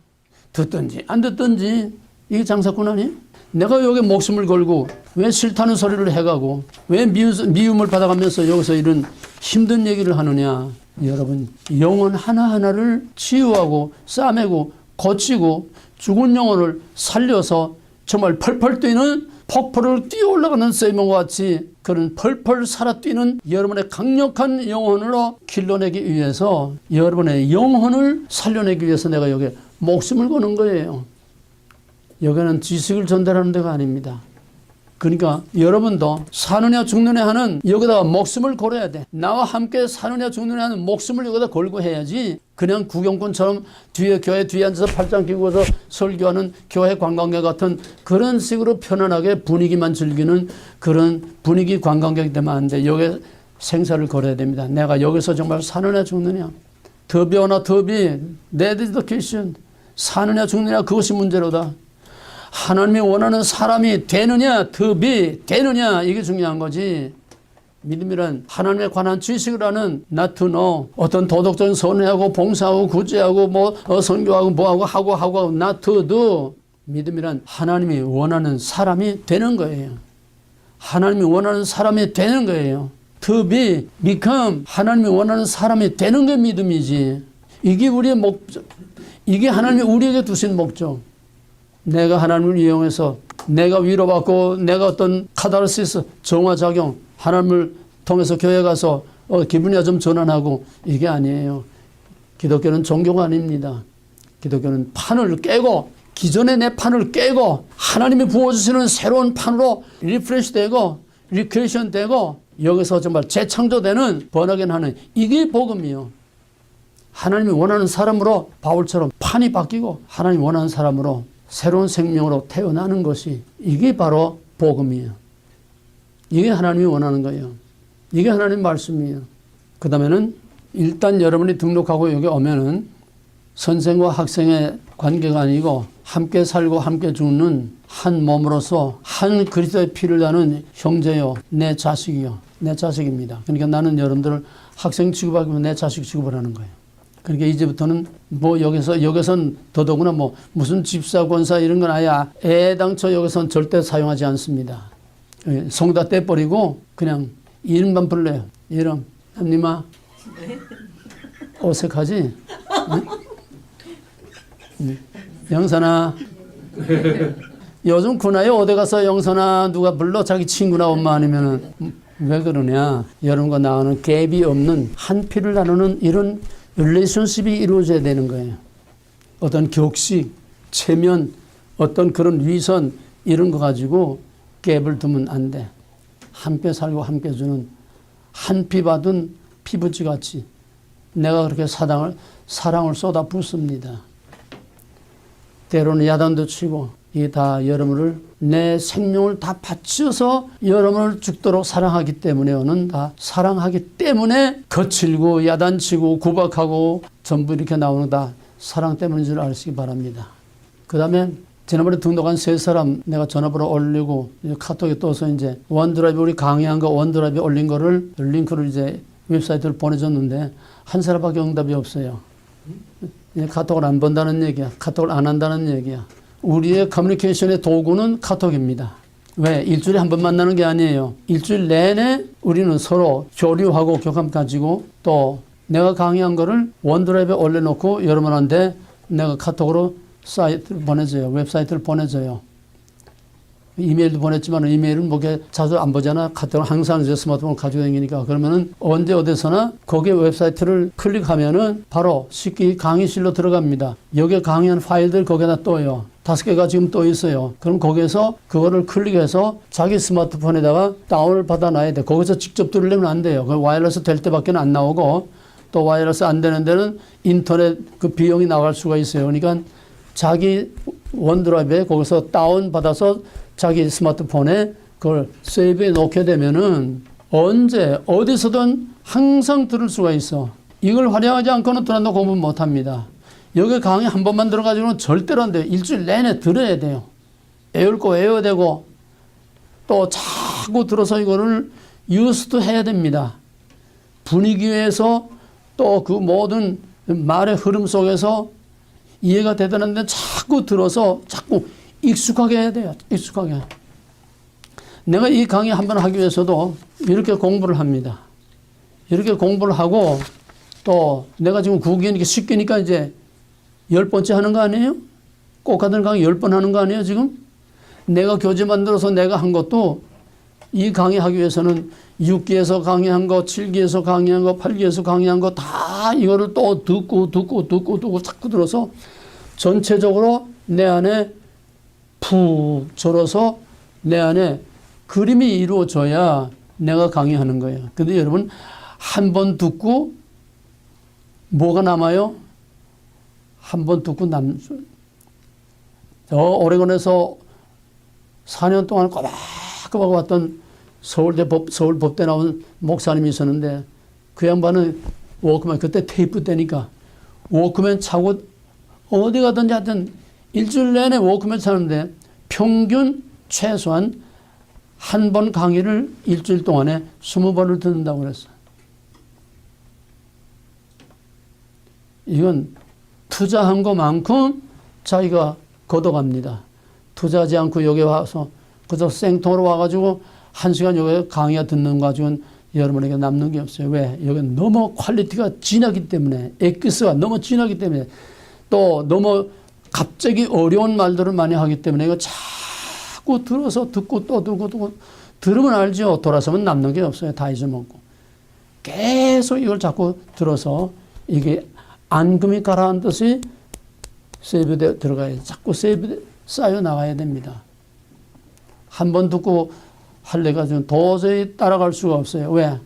듣든지 안 듣든지 이게 장사꾼 아니에요? 내가 여기 목숨을 걸고 왜 싫다는 소리를 해가고 왜 미움을 받아가면서 여기서 이런 힘든 얘기를 하느냐. 여러분 영혼 하나하나를 치유하고 싸매고 고치고 죽은 영혼을 살려서 정말 펄펄 뛰는 폭포를 뛰어 올라가는 세이몬과 같이 그런 펄펄 살아 뛰는 여러분의 강력한 영혼으로 길러내기 위해서 여러분의 영혼을 살려내기 위해서 내가 여기 목숨을 거는 거예요. 여기는 지식을 전달하는 데가 아닙니다. 그러니까 여러분도 사느냐 죽느냐 하는 여기다가 목숨을 걸어야 돼. 나와 함께 사느냐 죽느냐 하는 목숨을 여기다 걸고 해야지 그냥 구경꾼처럼 뒤에 교회 뒤에 앉아서 팔짱 끼고서 설교하는 교회 관광객 같은 그런 식으로 편안하게 분위기만 즐기는 그런 분위기 관광객이 되면 안 돼. 여기에 생사를 걸어야 됩니다. 내가 여기서 정말 사느냐 죽느냐. 더비오나 더비 네디더케이션 사느냐 죽느냐 그것이 문제로다. 하나님이 원하는 사람이 되느냐 더비 되느냐 이게 중요한 거지. 믿음이란 하나님에 관한 지식을 하는 not to know 어떤 도덕적인 선회하고 봉사하고 구제하고 뭐 선교하고 뭐하고 하고 not to do. 믿음이란 하나님이 원하는 사람이 되는 거예요. 하나님이 원하는 사람이 되는 거예요. to be, become 하나님이 원하는 사람이 되는 게 믿음이지. 이게 우리의 목적. 이게 하나님이 우리에게 두신 목적. 내가 하나님을 이용해서 내가 위로받고 내가 어떤 카타르시스 정화작용 하나님을 통해서 교회 가서 기분이 좀 전환하고 이게 아니에요. 기독교는 종교가 아닙니다. 기독교는 판을 깨고 기존의 내 판을 깨고 하나님이 부어주시는 새로운 판으로 리프레시되고 리크레이션 되고 여기서 정말 재창조되는 번역하는 이게 복음이요. 하나님이 원하는 사람으로 바울처럼 판이 바뀌고 하나님이 원하는 사람으로 새로운 생명으로 태어나는 것이 이게 바로 복음이에요. 이게 하나님이 원하는 거예요. 이게 하나님 말씀이에요. 그 다음에는 일단 여러분이 등록하고 여기 오면은 선생과 학생의 관계가 아니고 함께 살고 함께 죽는 한 몸으로서 한 그리스도의 피를 나는 형제요, 내 자식이요, 내 자식입니다. 그러니까 나는 여러분들을 학생 취급하고 내 자식 취급을 하는 거예요. 그러니까 이제부터는 뭐 여기선 더더구나 뭐 무슨 집사, 권사 이런 건 아예 애당초 여기선 절대 사용하지 않습니다. 성다 떼버리고 그냥 이름만 불러요. 이름. 남님아. 어색하지? 응? 영선아. 요즘 군화에 어디 가서 영선아 누가 불러? 자기 친구나 엄마 아니면은 왜 그러냐? 여러분과 나와는 갭이 없는 한 피를 나누는 이런 릴레이션십이 이루어져야 되는 거예요. 어떤 격식, 체면, 어떤 그런 위선 이런 거 가지고 갭을 두면 안 돼. 함께 살고 함께 주는 한 피 받은 피부치 같이 내가 그렇게 사랑을 쏟아 붓습니다. 때로는 야단도 치고 이게 다 여러분을 내 생명을 다 바쳐서 여러분을 죽도록 사랑하기 때문에 오는 다 사랑하기 때문에 거칠고 야단치고 구박하고 전부 이렇게 나오는 다 사랑 때문인 줄 아시기 바랍니다. 그 다음에 지난번에 등록한 세 사람 내가 전화번호 올리고 카톡에 떠서 이제 원드라이브 우리 강의한 거 원드라이브에 올린 거를 링크를 이제 웹사이트를 보내줬는데 한 사람밖에 응답이 없어요. 카톡을 안 본다는 얘기야. 카톡을 안 한다는 얘기야. 우리의 커뮤니케이션의 도구는 카톡입니다. 왜? 일주일에 한 번 만나는 게 아니에요. 일주일 내내 우리는 서로 교류하고 교감 가지고 또 내가 강의한 거를 원드라이브에 올려놓고 여러분한테 내가 카톡으로 사이트를 보내줘요. 웹사이트를 보내줘요. 이메일도 보냈지만 이메일은 뭐 자주 안 보잖아. 카톡을 항상 이제 스마트폰을 가지고 다니니까. 그러면은 언제 어디서나 거기에 웹사이트를 클릭하면은 바로 쉽게 강의실로 들어갑니다. 여기에 강의한 파일들 거기에다 떠요. 5개가 지금 떠 있어요. 그럼 거기에서 그거를 클릭해서 자기 스마트폰에다가 다운을 받아놔야 돼. 거기서 직접 들으려면 안 돼요. 그 와이어리스 될 때밖에 안 나오고 또 와이어리스 안 되는 데는 인터넷 그 비용이 나갈 수가 있어요. 그러니까 자기 원드라이브에 거기서 다운 받아서 자기 스마트폰에 그걸 세이브해 놓게 되면은 언제 어디서든 항상 들을 수가 있어. 이걸 활용하지 않고는 들어도 공부 못 합니다. 여기 강의 한 번만 들어가지고는 절대로 안 돼요. 일주일 내내 들어야 돼요. 외울 거 외워야 되고 또 자꾸 들어서 이거를 유스도 해야 됩니다. 분위기에서 또 그 모든 말의 흐름 속에서 이해가 되다는데 자꾸 들어서 자꾸 익숙하게 해야 돼요. 익숙하게. 내가 이 강의 한 번 하기 위해서도 이렇게 공부를 합니다. 이렇게 공부를 하고 또 내가 지금 국어니까 쉽게니까 이제 10번째 하는 거 아니에요? 꼭 같은 강의 10번 하는 거 아니에요 지금? 내가 교재 만들어서 내가 한 것도 이 강의 하기 위해서는 6기에서 강의한 거, 7기에서 강의한 거, 8기에서 강의한 거 다 이거를 또 듣고 자꾸 들어서 전체적으로 내 안에 푹 절어서 내 안에 그림이 이루어져야 내가 강의하는 거예요. 근데 여러분 한 번 듣고 뭐가 남아요? 한 번 듣고 저 오레곤에서 4년 동안 꼬박꼬박 왔던 서울 법대 나온 목사님이 있었는데 그 양반은 워크맨 그때 테이프 때니까 워크맨 차고 어디 가든지 하여튼 일주일 내내 워크맨 차는데 평균 최소한 한 번 강의를 일주일 동안에 20번을 듣는다고 그랬어요. 이건 투자한 것만큼 자기가 걷어갑니다. 투자하지 않고 여기 와서 그저 생통으로 와가지고 1시간 여기 강의가 듣는 거 가지고는 여러분에게 남는 게 없어요. 왜? 여기는 너무 퀄리티가 진하기 때문에, 엑기스가 너무 진하기 때문에, 또 너무 갑자기 어려운 말들을 많이 하기 때문에 이거 자꾸 들어서 듣고 또 듣고 들으면 알죠. 돌아서면 남는 게 없어요. 다 잊어먹고. 계속 이걸 자꾸 들어서 이게 앙금이 가라앉듯이 세이브돼 들어가야 자꾸 세이브 쌓여 나가야 됩니다. 한 번 듣고 할래가 좀 도저히 따라갈 수가 없어요. 왜?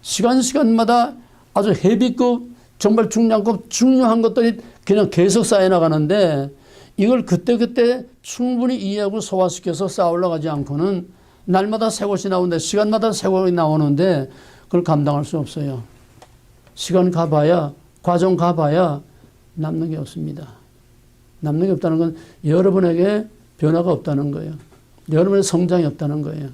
시간마다 아주 헤비급 정말 중량급 중요한 것들이 그냥 계속 쌓여 나가는데 이걸 그때그때 충분히 이해하고 소화시켜서 쌓아 올라가지 않고는 날마다 새 것이 나오는데 시간마다 새 것이 나오는데 그걸 감당할 수 없어요. 시간 가봐야 과정 가봐야 남는 게 없습니다. 남는 게 없다는 건 여러분에게 변화가 없다는 거예요. 여러분의 성장이 없다는 거예요.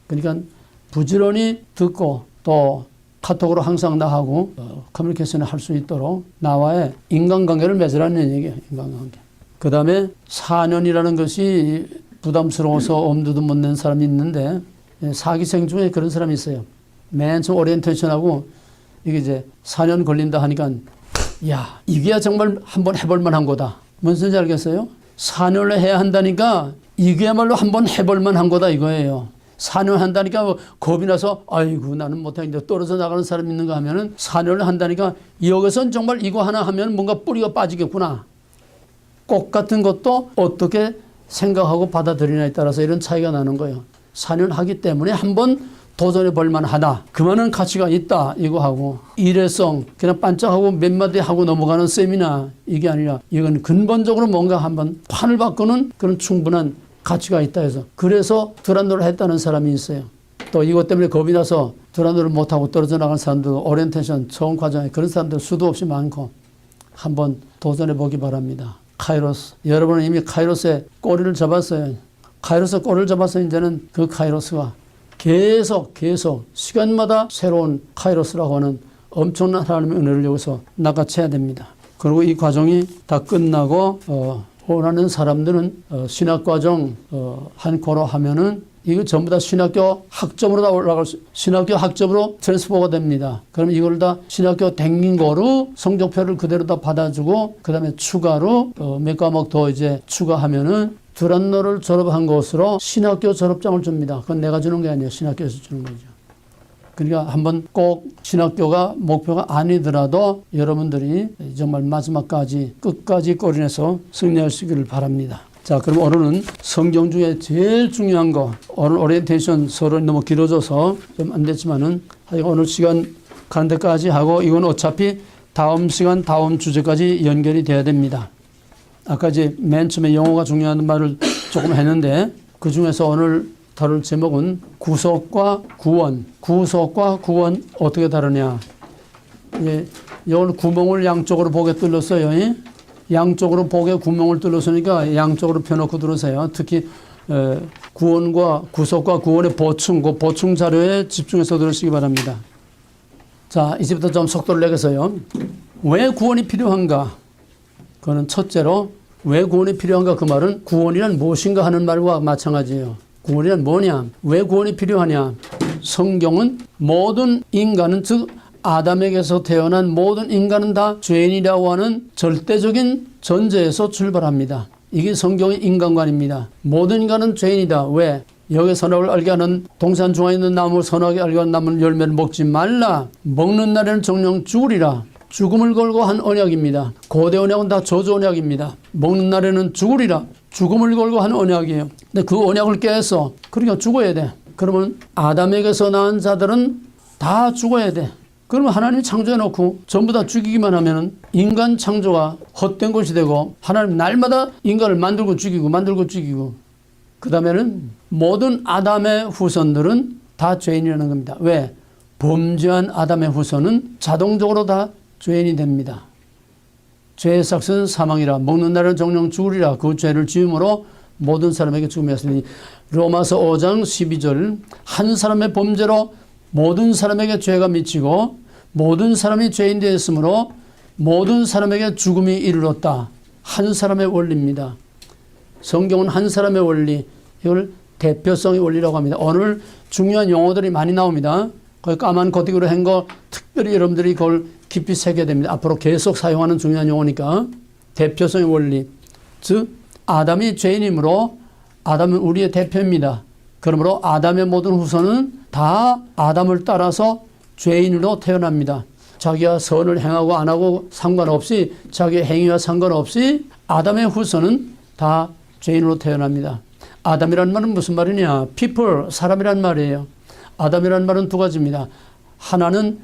그러니까 부지런히 듣고 또 카톡으로 항상 나하고 커뮤니케이션을 할 수 있도록 나와의 인간관계를 맺으라는 얘기예요. 인간관계. 그 다음에 4년이라는 것이 부담스러워서 엄두도 못 낸 사람이 있는데 사기생 중에 그런 사람이 있어요. 맨 처음 오리엔테이션하고 이게 이제 4년 걸린다 하니까 야 이게야 정말 한번 해볼 만한 거다. 무슨 소리인지 알겠어요? 4년을 해야 한다니까 이게야말로 한번 해볼 만한 거다 이거예요. 4년 한다니까 뭐 겁이 나서 아이고 나는 못하겠는데 떨어져 나가는 사람 있는가 하면은 4년을 한다니까 여기선 정말 이거 하나 하면 뭔가 뿌리가 빠지겠구나. 꽃 같은 것도 어떻게 생각하고 받아들이냐에 따라서 이런 차이가 나는 거예요. 4년 하기 때문에 한번 도전해 볼 만하다. 그만한 가치가 있다. 이거 하고 일회성 그냥 반짝하고 몇 마디 하고 넘어가는 세미나 이게 아니라 이건 근본적으로 뭔가 한번 판을 바꾸는 그런 충분한 가치가 있다 해서 그래서 드란노를 했다는 사람이 있어요. 또 이것 때문에 겁이 나서 드란노를 못하고 떨어져 나간 사람도 오리엔테이션 처음 과정에 그런 사람들 수도 없이 많고 한번 도전해 보기 바랍니다. 카이로스. 여러분은 이미 카이로스의 꼬리를 잡았어요. 카이로스 꼬리를 잡아서 이제는 그 카이로스가 계속 시간마다 새로운 카이로스라고 하는 엄청난 하나님의 은혜를 여기서 낚아채야 됩니다. 그리고 이 과정이 다 끝나고 원하는 사람들은 신학과정 한 코로 하면은 이거 전부 다 신학교 학점으로 다 올라갈 수, 신학교 학점으로 트랜스퍼가 됩니다. 그럼 이걸 다 신학교 댕긴 거로 성적표를 그대로 다 받아주고 그 다음에 추가로 몇 과목 더 이제 추가하면은 드란노를 졸업한 것으로 신학교 졸업장을 줍니다. 그건 내가 주는 게 아니에요. 신학교에서 주는 거죠. 그러니까 한번 꼭 신학교가 목표가 아니더라도 여러분들이 정말 마지막까지 끝까지 꼬리내서 승리할 수 있기를 바랍니다. 자, 그럼 오늘은 성경 중에 제일 중요한 거, 오늘 오리엔테이션 서로 너무 길어져서 좀 안 됐지만은 오늘 시간 가는 데까지 하고 이건 어차피 다음 시간 다음 주제까지 연결이 돼야 됩니다. 아까 이제 맨 처음에 영어가 중요한 말을 조금 했는데 그 중에서 오늘 다룰 제목은 구속과 구원. 구속과 구원 어떻게 다르냐. 예, 이걸 구멍을 양쪽으로 보게 뚫렸어요. 예? 양쪽으로 보게 구멍을 뚫렸으니까 양쪽으로 펴놓고 들으세요. 특히 구원과 구속과 구원의 보충, 그 보충 자료에 집중해서 들으시기 바랍니다. 자, 이제부터 좀 속도를 내겠어요. 왜 구원이 필요한가? 그거는 첫째로 왜 구원이 필요한가? 그 말은 구원이란 무엇인가 하는 말과 마찬가지예요. 구원이란 뭐냐? 왜 구원이 필요하냐? 성경은 모든 인간은 즉 아담에게서 태어난 모든 인간은 다 죄인이라고 하는 절대적인 전제에서 출발합니다. 이게 성경의 인간관입니다. 모든 인간은 죄인이다. 왜? 여기 선악을 알게 하는 동산 중앙에 있는 나무 선악을 알게 하는 나무 열매를 먹지 말라. 먹는 날에는 정령 죽으리라. 죽음을 걸고 한 언약입니다. 고대 언약은 다 저주 언약입니다. 먹는 날에는 죽으리라. 죽음을 걸고 한 언약이에요. 근데 그 언약을 깨서 그러니까 죽어야 돼. 그러면 아담에게서 낳은 자들은 다 죽어야 돼. 그러면 하나님이 창조해놓고 전부 다 죽이기만 하면 인간 창조가 헛된 것이 되고 하나님 날마다 인간을 만들고 죽이고 그 다음에는 모든 아담의 후손들은 다 죄인이라는 겁니다. 왜? 범죄한 아담의 후손은 자동적으로 다 죄인이 됩니다. 죄의 삭은 사망이라. 먹는 날은 정령 죽으리라. 그 죄를 지음으로 모든 사람에게 죽음이 왔으니 로마서 5장 12절 한 사람의 범죄로 모든 사람에게 죄가 미치고 모든 사람이 죄인 되었으므로 모든 사람에게 죽음이 이르렀다. 한 사람의 원리입니다. 성경은 한 사람의 원리 이걸 대표성의 원리라고 합니다. 오늘 중요한 용어들이 많이 나옵니다. 그 까만 코팅으로 한 거 특별히 여러분들이 그걸 깊이 새겨야 됩니다. 앞으로 계속 사용하는 중요한 용어니까. 대표성의 원리. 즉 아담이 죄인이므로 아담은 우리의 대표입니다. 그러므로 아담의 모든 후손은 다 아담을 따라서 죄인으로 태어납니다. 자기가 선을 행하고 안 하고 상관없이 자기의 행위와 상관없이 아담의 후손은 다 죄인으로 태어납니다. 아담이라는 말은 무슨 말이냐? people, 사람이란 말이에요. 아담이라는 말은 두 가지입니다. 하나는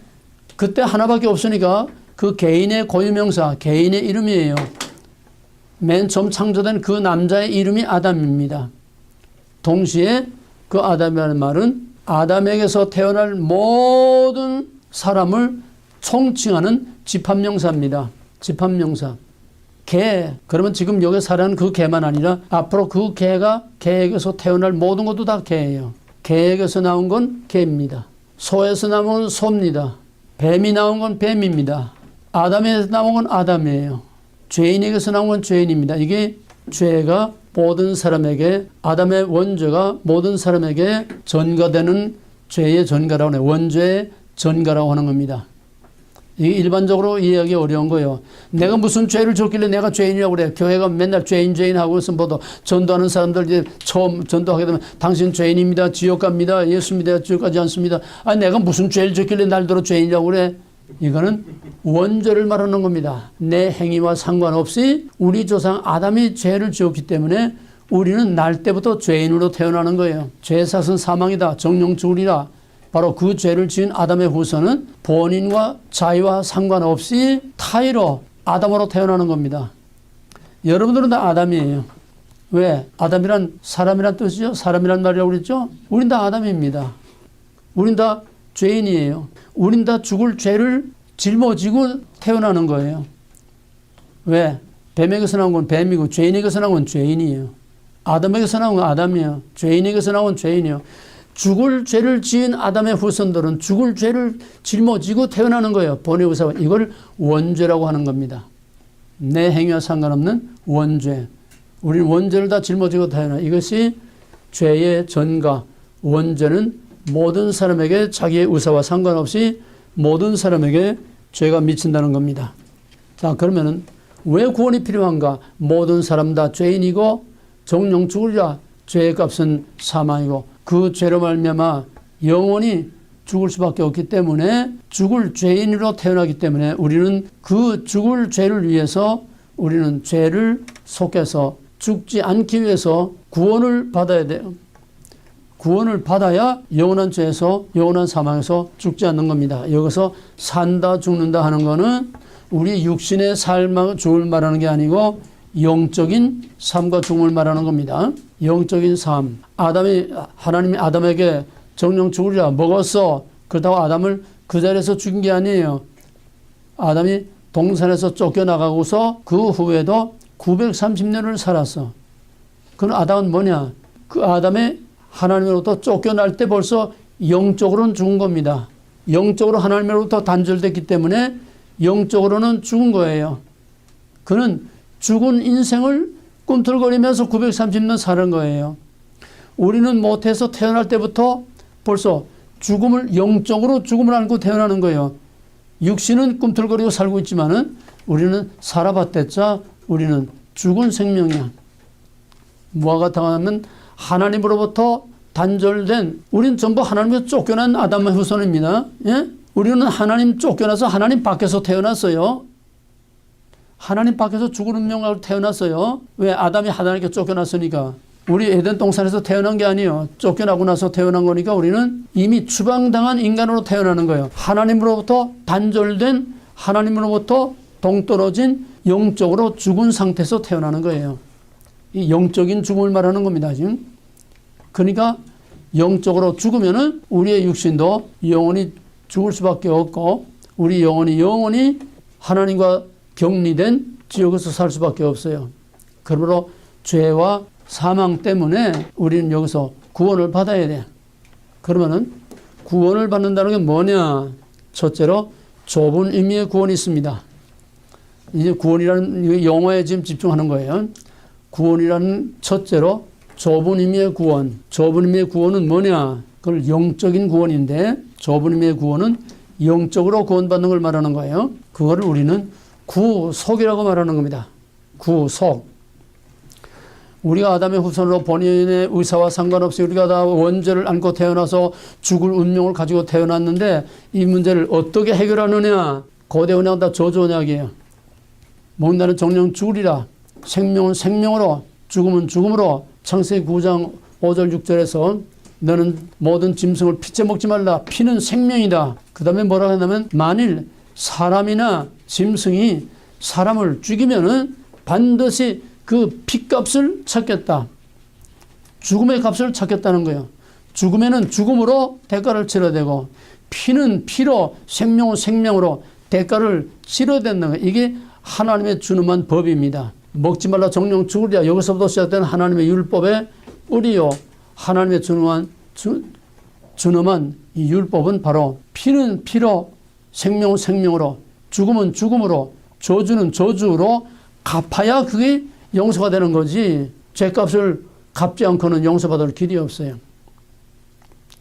그때 하나밖에 없으니까 그 개인의 고유명사, 개인의 이름이에요. 맨 처음 창조된 그 남자의 이름이 아담입니다. 동시에 그 아담이라는 말은 아담에게서 태어날 모든 사람을 총칭하는 집합명사입니다. 집합명사. 개. 그러면 지금 여기 살아가는 그 개만 아니라 앞으로 그 개가 개에게서 태어날 모든 것도 다 개예요. 개에게서 나온 건 개입니다. 소에서 나온 건 소입니다. 뱀이 나온 건 뱀입니다. 아담에서 나온 건 아담이에요. 죄인에게서 나온 건 죄인입니다. 이게 죄가 모든 사람에게 아담의 원죄가 모든 사람에게 전가되는 죄의 전가라고 해요. 원죄의 전가라고 하는 겁니다. 이게 일반적으로 이해하기 어려운 거예요. 내가 무슨 죄를 졌길래 내가 죄인이라고 그래. 교회가 맨날 죄인 하고 있으면 보도 전도하는 사람들 이제 처음 전도하게 되면 당신 죄인입니다. 지옥 갑니다. 예수 믿어야 지옥 가지 않습니다. 아니 내가 무슨 죄를 졌길래 날더러 죄인이라고 그래. 이거는 원죄를 말하는 겁니다. 내 행위와 상관없이 우리 조상 아담이 죄를 지었기 때문에 우리는 날 때부터 죄인으로 태어나는 거예요. 죄 삭은 사망이다. 정령 죽으리라. 바로 그 죄를 지은 아담의 후손은 본인과 자유와 상관없이 타의로 아담으로 태어나는 겁니다. 여러분들은 다 아담이에요. 왜? 아담이란 사람이란 뜻이죠. 사람이란 말이라고 그랬죠. 우린 다 아담입니다. 우린 다 죄인이에요. 우린 다 죽을 죄를 짊어지고 태어나는 거예요. 왜? 뱀에게서 나온 건 뱀이고 죄인에게서 나온 건 죄인이에요. 아담에게서 나온 건 아담이에요. 죄인에게서 나온 건 죄인이에요. 죽을 죄를 지은 아담의 후손들은 죽을 죄를 짊어지고 태어나는 거예요. 본의 의사와. 이걸 원죄라고 하는 겁니다. 내 행위와 상관없는 원죄. 우리는 원죄를 다 짊어지고 태어나. 이것이 죄의 전가. 원죄는 모든 사람에게 자기의 의사와 상관없이 모든 사람에게 죄가 미친다는 겁니다. 자, 그러면은 왜 구원이 필요한가? 모든 사람 다 죄인이고 정령 죽으리라. 죄의 값은 사망이고 그 죄로 말미암아 영원히 죽을 수밖에 없기 때문에 죽을 죄인으로 태어나기 때문에 우리는 그 죽을 죄를 위해서 우리는 죄를 속해서 죽지 않기 위해서 구원을 받아야 돼요. 구원을 받아야 영원한 죄에서 영원한 사망에서 죽지 않는 겁니다. 여기서 산다 죽는다 하는 거는 우리 육신의 삶과 죽음을 말하는 게 아니고 영적인 삶과 죽음을 말하는 겁니다. 영적인 삶. 하나님이 아담에게 정령 죽으리라 먹었어. 그렇다고 아담을 그 자리에서 죽인 게 아니에요. 아담이 동산에서 쫓겨나가고서 그 후에도 930년을 살았어. 그럼 아담은 뭐냐? 그 아담의 하나님으로부터 쫓겨날 때 벌써 영적으로는 죽은 겁니다. 영적으로 하나님으로부터 단절됐기 때문에 영적으로는 죽은 거예요. 그는 죽은 인생을 꿈틀거리면서 930년 사는 거예요. 우리는 못해서 태어날 때부터 벌써 영적으로 죽음을 안고 태어나는 거예요. 육신은 꿈틀거리고 살고 있지만은 우리는 살아봤댔자 우리는 죽은 생명이야. 뭐와 같아하면 하나님으로부터 단절된, 우리는 전부 하나님에서 쫓겨난 아담의 후손입니다. 예? 우리는 하나님 쫓겨나서 하나님 밖에서 태어났어요. 하나님 밖에서 죽은 운명으로 태어났어요. 왜? 아담이 하나님께 쫓겨났으니까. 우리 에덴 동산에서 태어난 게 아니에요. 쫓겨나고 나서 태어난 거니까 우리는 이미 추방당한 인간으로 태어나는 거예요. 하나님으로부터 단절된, 하나님으로부터 동떨어진 영적으로 죽은 상태에서 태어나는 거예요. 이 영적인 죽음을 말하는 겁니다, 지금. 그러니까 영적으로 죽으면은 우리의 육신도 영원히 죽을 수밖에 없고 우리 영원히 하나님과 격리된 지옥에서 살 수밖에 없어요. 그러므로 죄와 사망 때문에 우리는 여기서 구원을 받아야 돼. 그러면은 구원을 받는다는 게 뭐냐? 첫째로 좁은 의미의 구원이 있습니다. 이제 구원이라는 영어에 지금 집중하는 거예요. 구원이라는 첫째로 좁은 의미의 구원. 좁은 의미의 구원은 뭐냐? 그걸 영적인 구원인데 좁은 의미의 구원은 영적으로 구원받는 걸 말하는 거예요. 그거를 우리는 구속이라고 말하는 겁니다. 구속. 우리가 아담의 후손으로 본인의 의사와 상관없이 우리가 다 원죄를 안고 태어나서 죽을 운명을 가지고 태어났는데 이 문제를 어떻게 해결하느냐? 고대 언약은 다 저주 언약이에요. 먹는다는 정령 죽으리라. 생명은 생명으로, 죽음은 죽음으로. 창세기 9장 5절 6절에서 너는 모든 짐승을 피째 먹지 말라. 피는 생명이다. 그 다음에 뭐라고 하냐면 만일 사람이나 짐승이 사람을 죽이면은 반드시 그 피값을 찾겠다. 죽음의 값을 찾겠다는 거예요. 죽음에는 죽음으로 대가를 치러야 되고 피는 피로 생명은 생명으로 대가를 치러야 된다는 거예요. 이게 하나님의 준엄한 법입니다. 먹지 말라 정령 죽으리라. 여기서부터 시작된 하나님의 율법의 뿌리요. 하나님의 준엄한 이 율법은 바로 피는 피로 생명은 생명으로 죽음은 죽음으로 저주는 저주로 갚아야 그게 용서가 되는 거지 죄값을 갚지 않고는 용서받을 길이 없어요.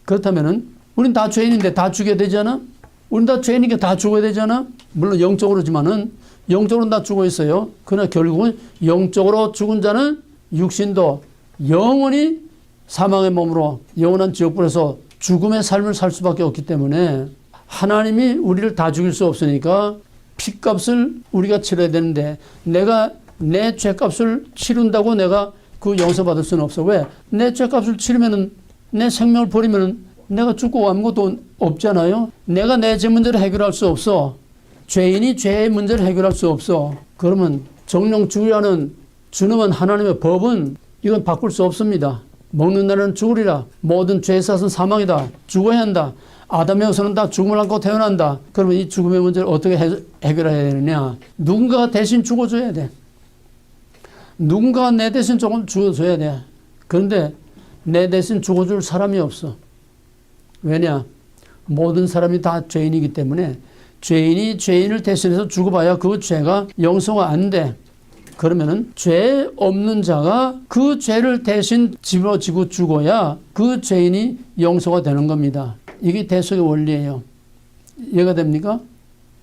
그렇다면은 우린 다 죄인인데 다 죽여야 되잖아. 우린 다 죄인이니까 다 죽어야 되잖아. 물론 영적으로지만은 영적으로는 다 죽어 있어요. 그러나 결국은 영적으로 죽은 자는 육신도 영원히 사망의 몸으로 영원한 지옥불에서 죽음의 삶을 살 수밖에 없기 때문에 하나님이 우리를 다 죽일 수 없으니까 피값을 우리가 치러야 되는데 내가 내 죄값을 치른다고 내가 그 용서받을 수는 없어. 왜? 내 죄값을 치르면은 내 생명을 버리면은 내가 죽고 아무것도 없잖아요. 내가 내 죄 문제를 해결할 수 없어. 죄인이 죄의 문제를 해결할 수 없어. 그러면 정령 죽으라는 준엄한 하나님의 법은 이건 바꿀 수 없습니다. 먹는 날은 죽으리라. 모든 죄의 삭은 사망이다. 죽어야 한다. 아담의 후손은 다 죽음을 안고 태어난다. 그러면 이 죽음의 문제를 어떻게 해결해야 되느냐? 누군가가 대신 죽어줘야 돼. 누군가가 내 대신 조금 죽어줘야 돼. 그런데 내 대신 죽어줄 사람이 없어. 왜냐? 모든 사람이 다 죄인이기 때문에 죄인이 죄인을 대신해서 죽어봐야 그 죄가 용서가 안 돼. 그러면은 죄 없는 자가 그 죄를 대신 짊어지고 죽어야 그 죄인이 용서가 되는 겁니다. 이게 대속의 원리예요. 이해가 됩니까?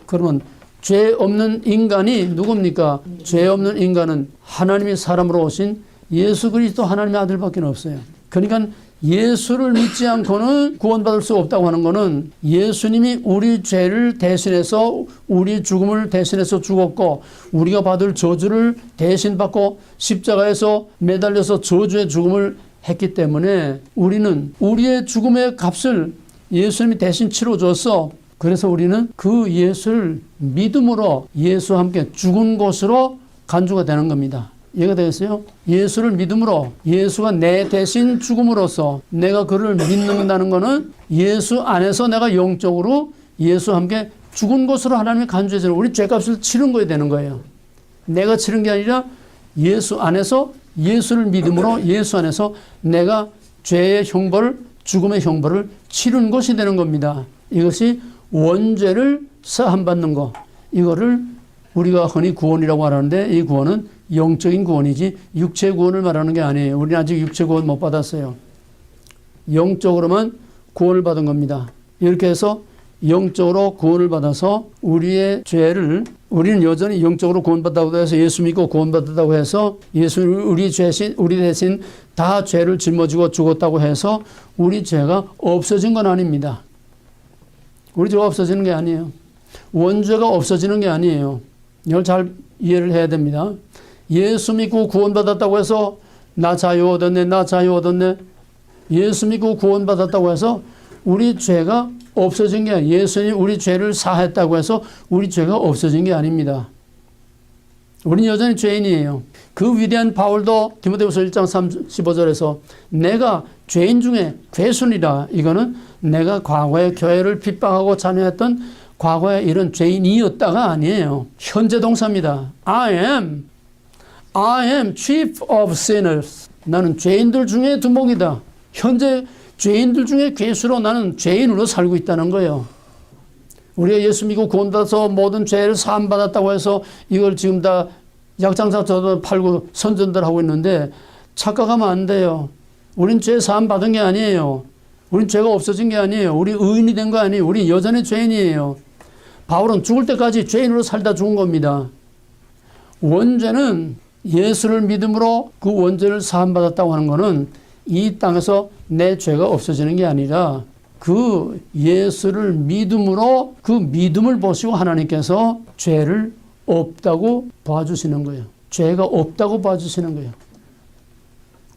그러면 죄 없는 인간이 누굽니까? 죄 없는 인간은 하나님이 사람으로 오신 예수 그리스도 하나님의 아들밖에 없어요. 그러니까 예수를 믿지 않고는 구원받을 수 없다고 하는 것은 예수님이 우리 죄를 대신해서 우리 죽음을 대신해서 죽었고 우리가 받을 저주를 대신 받고 십자가에서 매달려서 저주의 죽음을 했기 때문에 우리는 우리의 죽음의 값을 예수님이 대신 치러줘서 그래서 우리는 그 예수를 믿음으로 예수와 함께 죽은 곳으로 간주가 되는 겁니다. 이해가 되겠어요? 예수를 믿음으로 예수가 내 대신 죽음으로써 내가 그를 믿는다는 것은 예수 안에서 내가 영적으로 예수와 함께 죽은 곳으로 하나님이 간주해서 우리 죄값을 치른 거야 되는 거예요. 내가 치른 게 아니라 예수 안에서 예수를 믿음으로 예수 안에서 내가 죄의 형벌을 죽음의 형벌을 치른 것이 되는 겁니다. 이것이 원죄를 사함받는 것. 이거를 우리가 흔히 구원이라고 하는데 이 구원은 영적인 구원이지 육체 구원을 말하는 게 아니에요. 우리는 아직 육체 구원 못 받았어요. 영적으로만 구원을 받은 겁니다. 이렇게 해서 영적으로 구원을 받아서 우리의 죄를 우리는 여전히 영적으로 구원받았다고 해서 예수 믿고 구원받았다고 해서 예수는 우리 대신 다 죄를 짊어지고 죽었다고 해서 우리 죄가 없어진 건 아닙니다. 우리 죄가 없어지는 게 아니에요. 원죄가 없어지는 게 아니에요. 이걸 잘 이해를 해야 됩니다. 예수 믿고 구원받았다고 해서 나 자유 얻었네, 나 자유 얻었네. 예수 믿고 구원받았다고 해서 우리 죄가 없어진 게 아니에요. 예수님이 우리 죄를 사했다고 해서 우리 죄가 없어진 게 아닙니다. 우리는 여전히 죄인이에요. 그 위대한 바울도 디모데후서 1장 15절에서 내가 죄인 중에 괴순이라. 이거는 내가 과거에 교회를 핍박하고 잔해했던 과거에 이런 죄인이었다가 아니에요. 현재 동사입니다. I am chief of sinners. 나는 죄인들 중에 두목이다. 현재 죄인들 중에 괴수로 나는 죄인으로 살고 있다는 거예요. 우리가 예수 믿고 구원받아서 모든 죄를 사함받았다고 해서 이걸 지금 다 약장사 저도 팔고 선전들 하고 있는데 착각하면 안 돼요. 우린 죄 사함 받은 게 아니에요. 우린 죄가 없어진 게 아니에요. 우리 의인이 된 거 아니에요. 우리 여전히 죄인이에요. 바울은 죽을 때까지 죄인으로 살다 죽은 겁니다. 원죄는 예수를 믿음으로 그 원죄를 사함받았다고 하는 것은 이 땅에서 내 죄가 없어지는 게 아니라 그 예수를 믿음으로 그 믿음을 보시고 하나님께서 죄를 없다고 봐주시는 거예요. 죄가 없다고 봐주시는 거예요.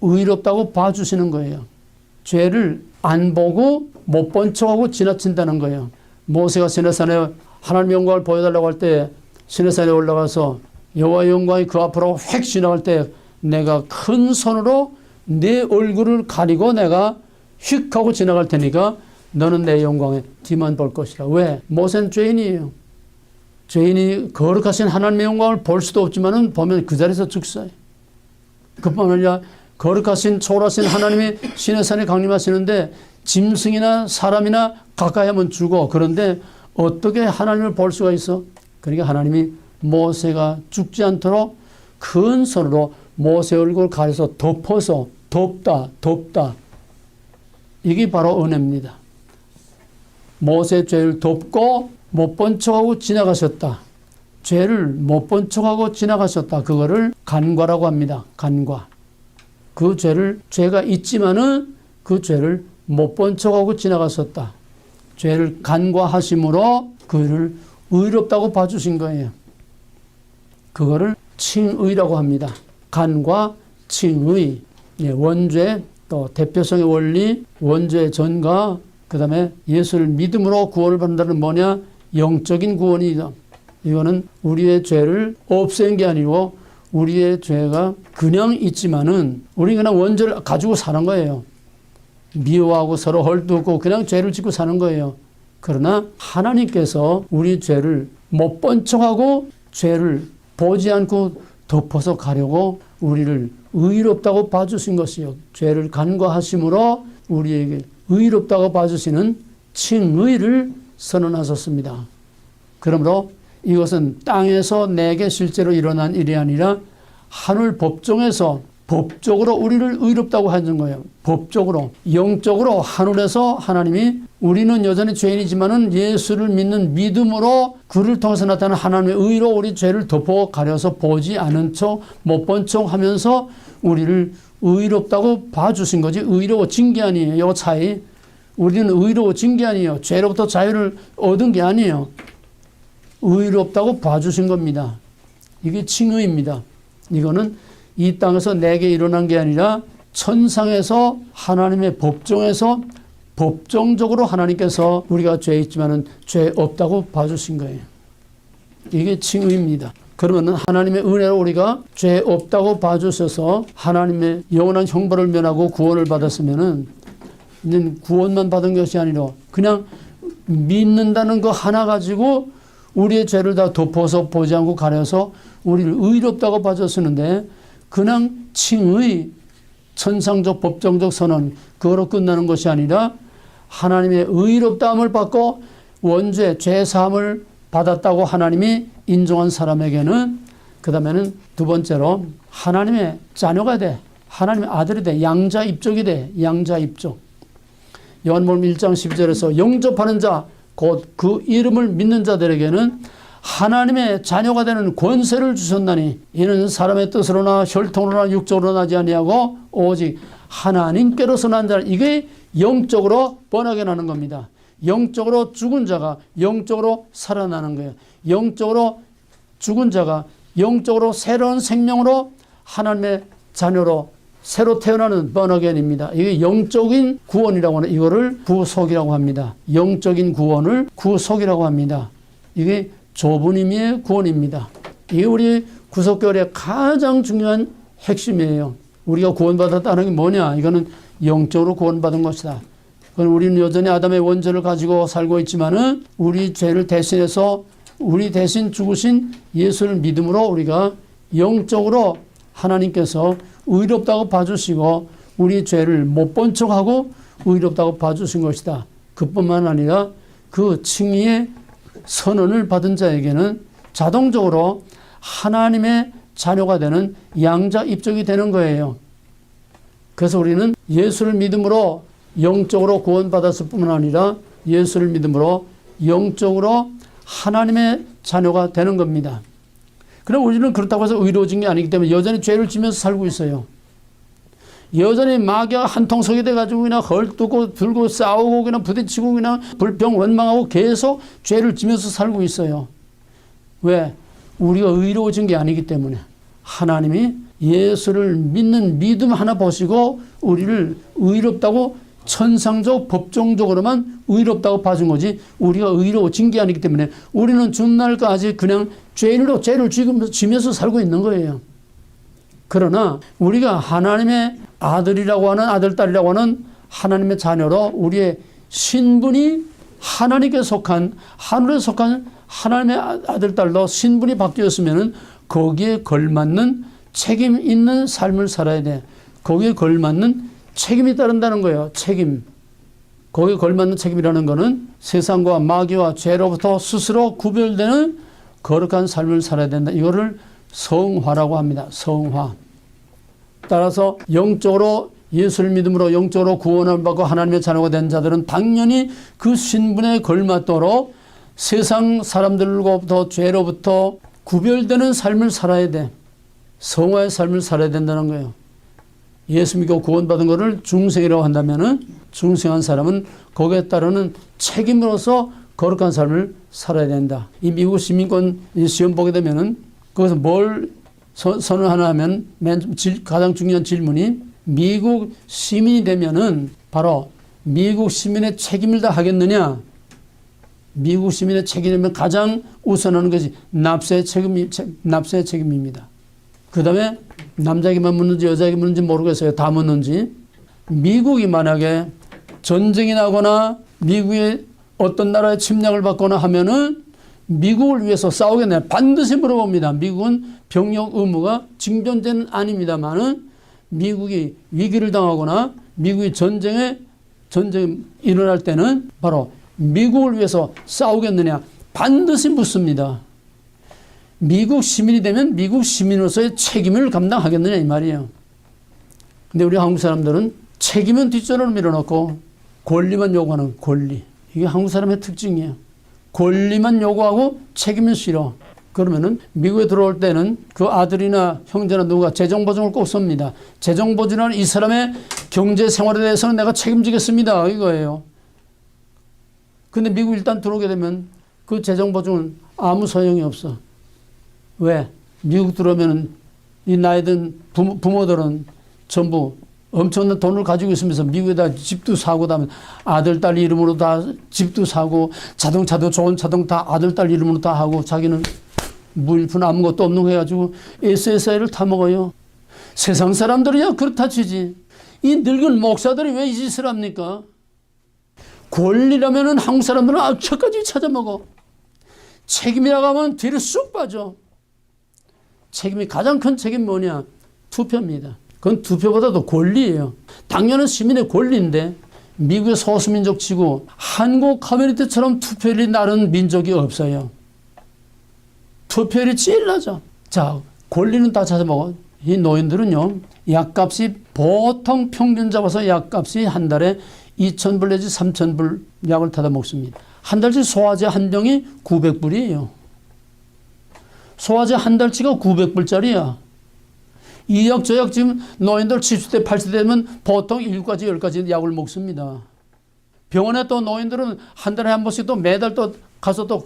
의롭다고 봐주시는 거예요. 죄를 안 보고 못 본 척하고 지나친다는 거예요. 모세가 시내산에 하나님의 영광을 보여달라고 할 때 시내산에 올라가서 여호와의 영광이 그 앞으로 휙 지나갈 때 내가 큰 손으로 내 얼굴을 가리고 내가 휙 하고 지나갈 테니까 너는 내 영광에 뒤만 볼 것이다. 왜? 모세는 죄인이에요. 죄인이 거룩하신 하나님의 영광을 볼 수도 없지만은 보면 그 자리에서 죽어요. 그뿐만 아니라 거룩하신 초월하신 하나님이 시내산에 강림하시는데 짐승이나 사람이나 가까이 하면 죽어. 그런데 어떻게 하나님을 볼 수가 있어? 그러니까 하나님이 모세가 죽지 않도록 큰 손으로 모세 얼굴을 가려서 덮어서 덮다. 이게 바로 은혜입니다. 모세의 죄를 덮고 못 본 척하고 지나가셨다. 죄를 못 본 척하고 지나가셨다. 그거를 간과라고 합니다. 간과. 그 죄가 있지만은 그 죄를 못 본 척하고 지나갔었다. 죄를 간과하심으로 그를 의롭다고 봐주신 거예요. 그거를 칭의라고 합니다. 간과 칭의. 원죄, 또 대표성의 원리, 원죄의 전가, 그 다음에 예수를 믿음으로 구원을 받는다는 뭐냐? 영적인 구원이다. 이거는 우리의 죄를 없앤 게 아니고 우리의 죄가 그냥 있지만은 우리 그냥 원죄를 가지고 사는 거예요. 미워하고 서로 헐뜯고 그냥 죄를 짓고 사는 거예요. 그러나 하나님께서 우리 죄를 못 본 척하고 죄를 보지 않고 덮어서 가려고 우리를 의롭다고 봐주신 것이요. 죄를 간과하심으로 우리에게 의롭다고 봐주시는 칭의를 선언하셨습니다. 그러므로 이것은 땅에서 내게 실제로 일어난 일이 아니라 하늘 법정에서 법적으로 우리를 의롭다고 하는 거예요. 법적으로, 영적으로 하늘에서 하나님이 우리는 여전히 죄인이지만은 예수를 믿는 믿음으로 그를 통해서 나타나는 하나님의 의로 우리 죄를 덮어 가려서 보지 않은 척, 못 본 척 하면서 우리를 의롭다고 봐주신 거지. 의로워진 게 아니에요. 이 차이. 우리는 의로워진 게 아니에요. 죄로부터 자유를 얻은 게 아니에요. 의롭다고 봐주신 겁니다. 이게 칭의입니다. 이거는 이 땅에서 내게 일어난 게 아니라 천상에서 하나님의 법정에서 법정적으로 하나님께서 우리가 죄 있지만은 죄 없다고 봐주신 거예요. 이게 칭의입니다. 그러면 하나님의 은혜로 우리가 죄 없다고 봐주셔서 하나님의 영원한 형벌을 면하고 구원을 받았으면은 구원만 받은 것이 아니라 그냥 믿는다는 거 하나 가지고 우리의 죄를 다 덮어서 보지 않고 가려서 우리를 의롭다고 봐줬었는데 그냥 칭의 천상적 법정적 선언 그거로 끝나는 것이 아니라 하나님의 의롭다함을 받고 원죄 죄사함을 받았다고 하나님이 인정한 사람에게는 그 다음에는 두 번째로 하나님의 자녀가 돼. 하나님의 아들이 돼. 양자 입족이 돼. 양자 입족. 요한복음 1장 12절에서 영접하는 자 곧 그 이름을 믿는 자들에게는 하나님의 자녀가 되는 권세를 주셨나니 이는 사람의 뜻으로나 혈통으로나 육적으로 나지 아니하고 오직 하나님께로서 난 자. 이게 영적으로 번하게 나는 겁니다. 영적으로 죽은 자가 영적으로 살아나는 거예요. 영적으로 죽은 자가 영적으로 새로운 생명으로 하나님의 자녀로 새로 태어나는 번어겐입니다. 이게 영적인 구원이라고 하는 이거를 구속이라고 합니다. 영적인 구원을 구속이라고 합니다. 이게 좁은 의미의 구원입니다. 이게 우리 구속교리의 가장 중요한 핵심이에요. 우리가 구원받았다는 게 뭐냐? 이거는 영적으로 구원받은 것이다. 그건 우리는 여전히 아담의 원죄를 가지고 살고 있지만은 우리 죄를 대신해서 우리 대신 죽으신 예수를 믿음으로 우리가 영적으로 하나님께서 의롭다고 봐주시고 우리 죄를 못 본 척하고 의롭다고 봐주신 것이다. 그뿐만 아니라 그 칭의의 선언을 받은 자에게는 자동적으로 하나님의 자녀가 되는 양자 입족이 되는 거예요. 그래서 우리는 예수를 믿음으로 영적으로 구원받았을 뿐만 아니라 예수를 믿음으로 영적으로 하나님의 자녀가 되는 겁니다. 그럼 우리는 그렇다고 해서 의로워진 게 아니기 때문에 여전히 죄를 지면서 살고 있어요. 여전히 마귀와 한통속이 돼가지고 그냥 헐뜯고 들고 싸우고 그냥 부딪히고 그냥 불평 원망하고 계속 죄를 지면서 살고 있어요. 왜? 우리가 의로워진 게 아니기 때문에. 하나님이 예수를 믿는 믿음 하나 보시고 우리를 의롭다고 천상적 법정적으로만 의롭다고 봐준 거지 우리가 의로워진 게 아니기 때문에 우리는 주날까지 그냥 죄를 지면서 살고 있는 거예요. 그러나 우리가 하나님의 아들이라고 하는 아들, 딸이라고 하는 하나님의 자녀로 우리의 신분이 하나님께 속한 하늘에 속한 하나님의 아들, 딸로 신분이 바뀌었으면 거기에 걸맞는 책임 있는 삶을 살아야 돼. 거기에 걸맞는 책임이 따른다는 거예요. 책임. 거기에 걸맞는 책임이라는 거는 세상과 마귀와 죄로부터 스스로 구별되는 거룩한 삶을 살아야 된다. 이거를 성화라고 합니다. 성화. 따라서 영적으로 예수를 믿음으로 영적으로 구원을 받고 하나님의 자녀가 된 자들은 당연히 그 신분에 걸맞도록 세상 사람들로부터 죄로부터 구별되는 삶을 살아야 돼. 성화의 삶을 살아야 된다는 거예요. 예수 믿고 구원받은 것을 중생이라고 한다면은 중생한 사람은 거기에 따르는 책임으로서 거룩한 삶을 살아야 된다. 이 미국 시민권 시험 보게 되면은 거기서 뭘 선언하나 하면 가장 중요한 질문이 미국 시민이 되면은 바로 미국 시민의 책임을 다 하겠느냐? 미국 시민의 책임이면 가장 우선하는 것이 납세의 책임입니다. 그 다음에 남자에게만 묻는지 여자에게 묻는지 모르겠어요. 다 묻는지. 미국이 만약에 전쟁이 나거나 미국의 어떤 나라의 침략을 받거나 하면은 미국을 위해서 싸우겠냐 반드시 물어봅니다. 미국은 병역 의무가 징병제는 아닙니다만은 미국이 위기를 당하거나 미국이 전쟁이 일어날 때는 바로 미국을 위해서 싸우겠느냐 반드시 묻습니다. 미국 시민이 되면 미국 시민으로서의 책임을 감당하겠느냐 이 말이에요. 근데 우리 한국 사람들은 책임은 뒷전으로 밀어놓고 권리만 요구하는 권리. 이게 한국 사람의 특징이에요. 권리만 요구하고 책임은 싫어. 그러면은 미국에 들어올 때는 그 아들이나 형제나 누가 재정보증을 꼭 씁니다. 재정보증은 이 사람의 경제 생활에 대해서는 내가 책임지겠습니다. 이거예요. 근데 미국 일단 들어오게 되면 그 재정보증은 아무 소용이 없어. 왜? 미국 들어오면 이 나이 든 부모들은 전부 엄청난 돈을 가지고 있으면서 미국에다 집도 사고 다면 아들, 딸 이름으로 다 집도 사고 자동차도 좋은 자동 다 아들, 딸 이름으로 다 하고 자기는 무일푼 아무것도 없는 거 해가지고 SSI를 타먹어요. 세상 사람들이야 그렇다 치지. 이 늙은 목사들이 왜 이 짓을 합니까? 권리라면은 한국 사람들은 악착까지 찾아먹어. 책임이라고 하면 뒤로 쑥 빠져. 책임이 가장 큰 책임 뭐냐? 투표입니다. 그건 투표보다도 권리예요. 당연한 시민의 권리인데 미국의 소수민족 치고 한국 커뮤니티처럼 투표율이 낮은 민족이 없어요. 투표율이 제일 낮아. 자, 권리는 다 찾아먹어. 이 노인들은요. 약값이 보통 평균 잡아서 약값이 한 달에 2,000불 내지 3,000불 약을 타다 먹습니다. 한 달치 소화제 한 병이 900불이에요. 소화제 한 달치가 900불짜리야. 이 약, 저 약 지금 노인들 70대, 80대 되면 보통 7가지, 10가지 약을 먹습니다. 병원에 또 노인들은 한 달에 한 번씩 또 매달 또 가서 또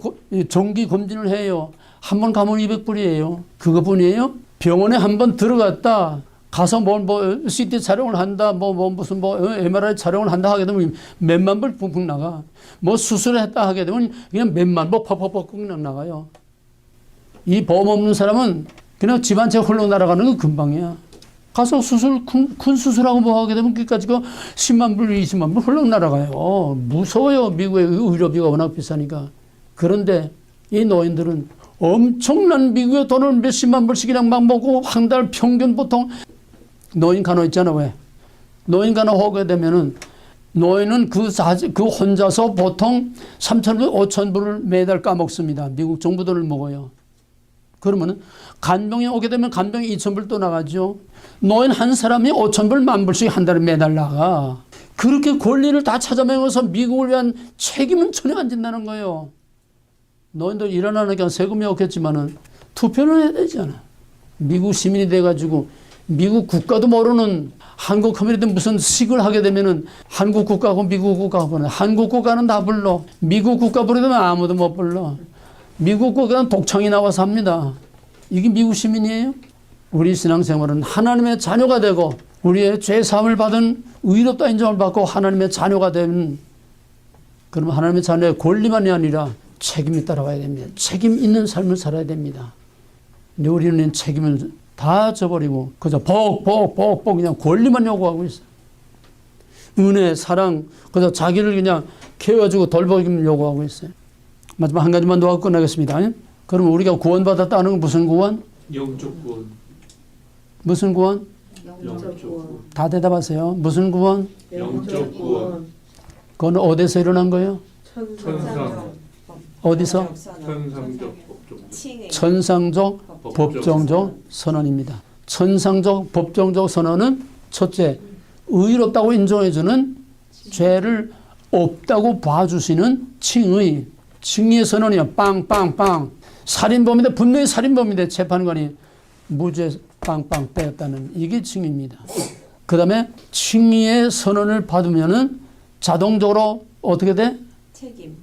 정기 검진을 해요. 한 번 가면 200불이에요. 그거뿐이에요? 병원에 한 번 들어갔다. 가서 뭐 CT 촬영을 한다. 무슨 MRI 촬영을 한다 하게 되면 몇만 불 붕붕 나가. 뭐 수술을 했다 하게 되면 그냥 몇만 불 퍽퍽퍽 그냥 나가요. 이 보험 없는 사람은 그냥 집 한 채 홀로 날아가는 건 금방이야. 가서 큰 수술하고 뭐 하게 되면 그까지 10만 불, 20만 불 홀로 날아가요. 무서워요. 미국의 의료비가 워낙 비싸니까. 그런데 이 노인들은 엄청난 미국의 돈을 몇십만 불씩 그냥 막 먹고 한 달 평균 보통 노인 간호 있잖아. 왜? 노인 간호 하게 되면은 노인은 그 혼자서 보통 3,000불, 5,000불을 매달 까먹습니다. 미국 정부 돈을 먹어요. 그러면 간병이 오게 되면 간병이 2,000불 또 나가죠. 노인 한 사람이 5,000불, 10,000불씩 한 달에 매달 나가. 그렇게 권리를 다 찾아내면서 미국을 위한 책임은 전혀 안 진다는 거예요. 노인들 일어나니까 세금이 없겠지만은 투표는 해야 되잖아. 미국 시민이 돼가지고 미국 국가도 모르는 한국 커뮤니티 무슨 식을 하게 되면은 한국 국가하고 미국 국가가 부르는 한국 국가는 다 불러. 미국 국가 부르면 아무도 못 불러. 미국 국가는 독창이 나와서 합니다. 이게 미국 시민이에요? 우리 신앙생활은 하나님의 자녀가 되고 우리의 죄사함을 받은 의롭다 인정을 받고 하나님의 자녀가 되면 그러면 하나님의 자녀의 권리만이 아니라 책임이 따라와야 됩니다. 책임 있는 삶을 살아야 됩니다. 근데 우리는 책임을 다 져버리고 그저 복 그냥 권리만 요구하고 있어요. 은혜, 사랑, 그저 자기를 그냥 케어주고 돌보기만 요구하고 있어요. 마지막 한 가지만 더 하고 끝나겠습니다. 그럼 우리가 구원받았다는 건 무슨 구원? 영적 구원. 무슨 구원? 영적 구원. 다 대답하세요. 무슨 구원? 영적 구원. 그건 어디서 일어난 거예요? 천상. 어디서? 천상적 법적. 칭의. 천상적 법정적 선언입니다. 천상적 법정적 선언은 첫째, 의롭다고 인정해주는 죄를 없다고 봐주시는 칭의. 칭의의 선언이요. 빵빵빵. 살인범인데 분명히 살인범인데 재판관이 무죄 빵빵 빼었다는 이게 칭의입니다. 그 다음에 칭의의 선언을 받으면은 자동적으로 어떻게 돼? 책임.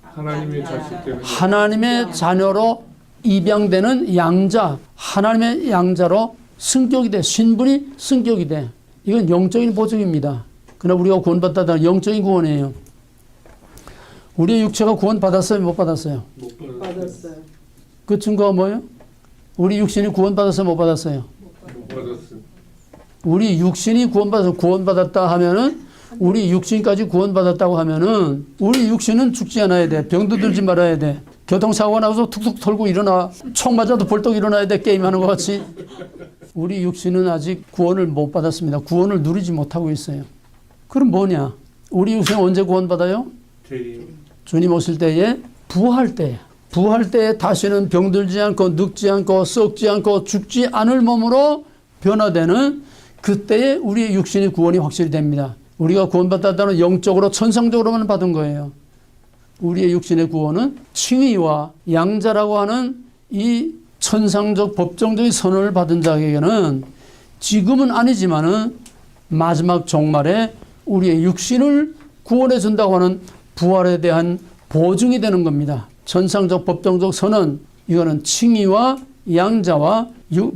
하나님의 자식 되는 하나님의 자녀로 입양되는 양자, 하나님의 양자로 승격이 돼. 신분이 승격이 돼. 이건 영적인 보증입니다. 그러나 우리가 구원받았다는 영적인 구원이에요. 우리의 육체가 구원받았어요? 못 받았어요? 못 받았어요. 그 증거가 뭐예요? 우리 육신이 구원받았어요? 못 받았어요? 못 받았어요. 우리 육신이 구원받았다 하면은 우리 육신까지 구원받았다고 하면은 우리 육신은 죽지 않아야 돼. 병도 들지 말아야 돼. 교통사고가 나서 툭툭 털고 일어나. 총 맞아도 벌떡 일어나야 돼. 게임하는 것 같이. 우리 육신은 아직 구원을 못 받았습니다. 구원을 누리지 못하고 있어요. 그럼 뭐냐? 우리 육신은 언제 구원받아요? 주님 오실 때에 부활 때. 부활 때에 다시는 병들지 않고 늙지 않고 썩지 않고 죽지 않을 몸으로 변화되는 그때에 우리의 육신의 구원이 확실히 됩니다. 우리가 구원받았다는 영적으로 천상적으로만 받은 거예요. 우리의 육신의 구원은 칭의와 양자라고 하는 이 천상적 법정적인 선언을 받은 자에게는 지금은 아니지만은 마지막 종말에 우리의 육신을 구원해 준다고 하는 부활에 대한 보증이 되는 겁니다. 천상적 법정적 선언, 이거는 칭의와 양자와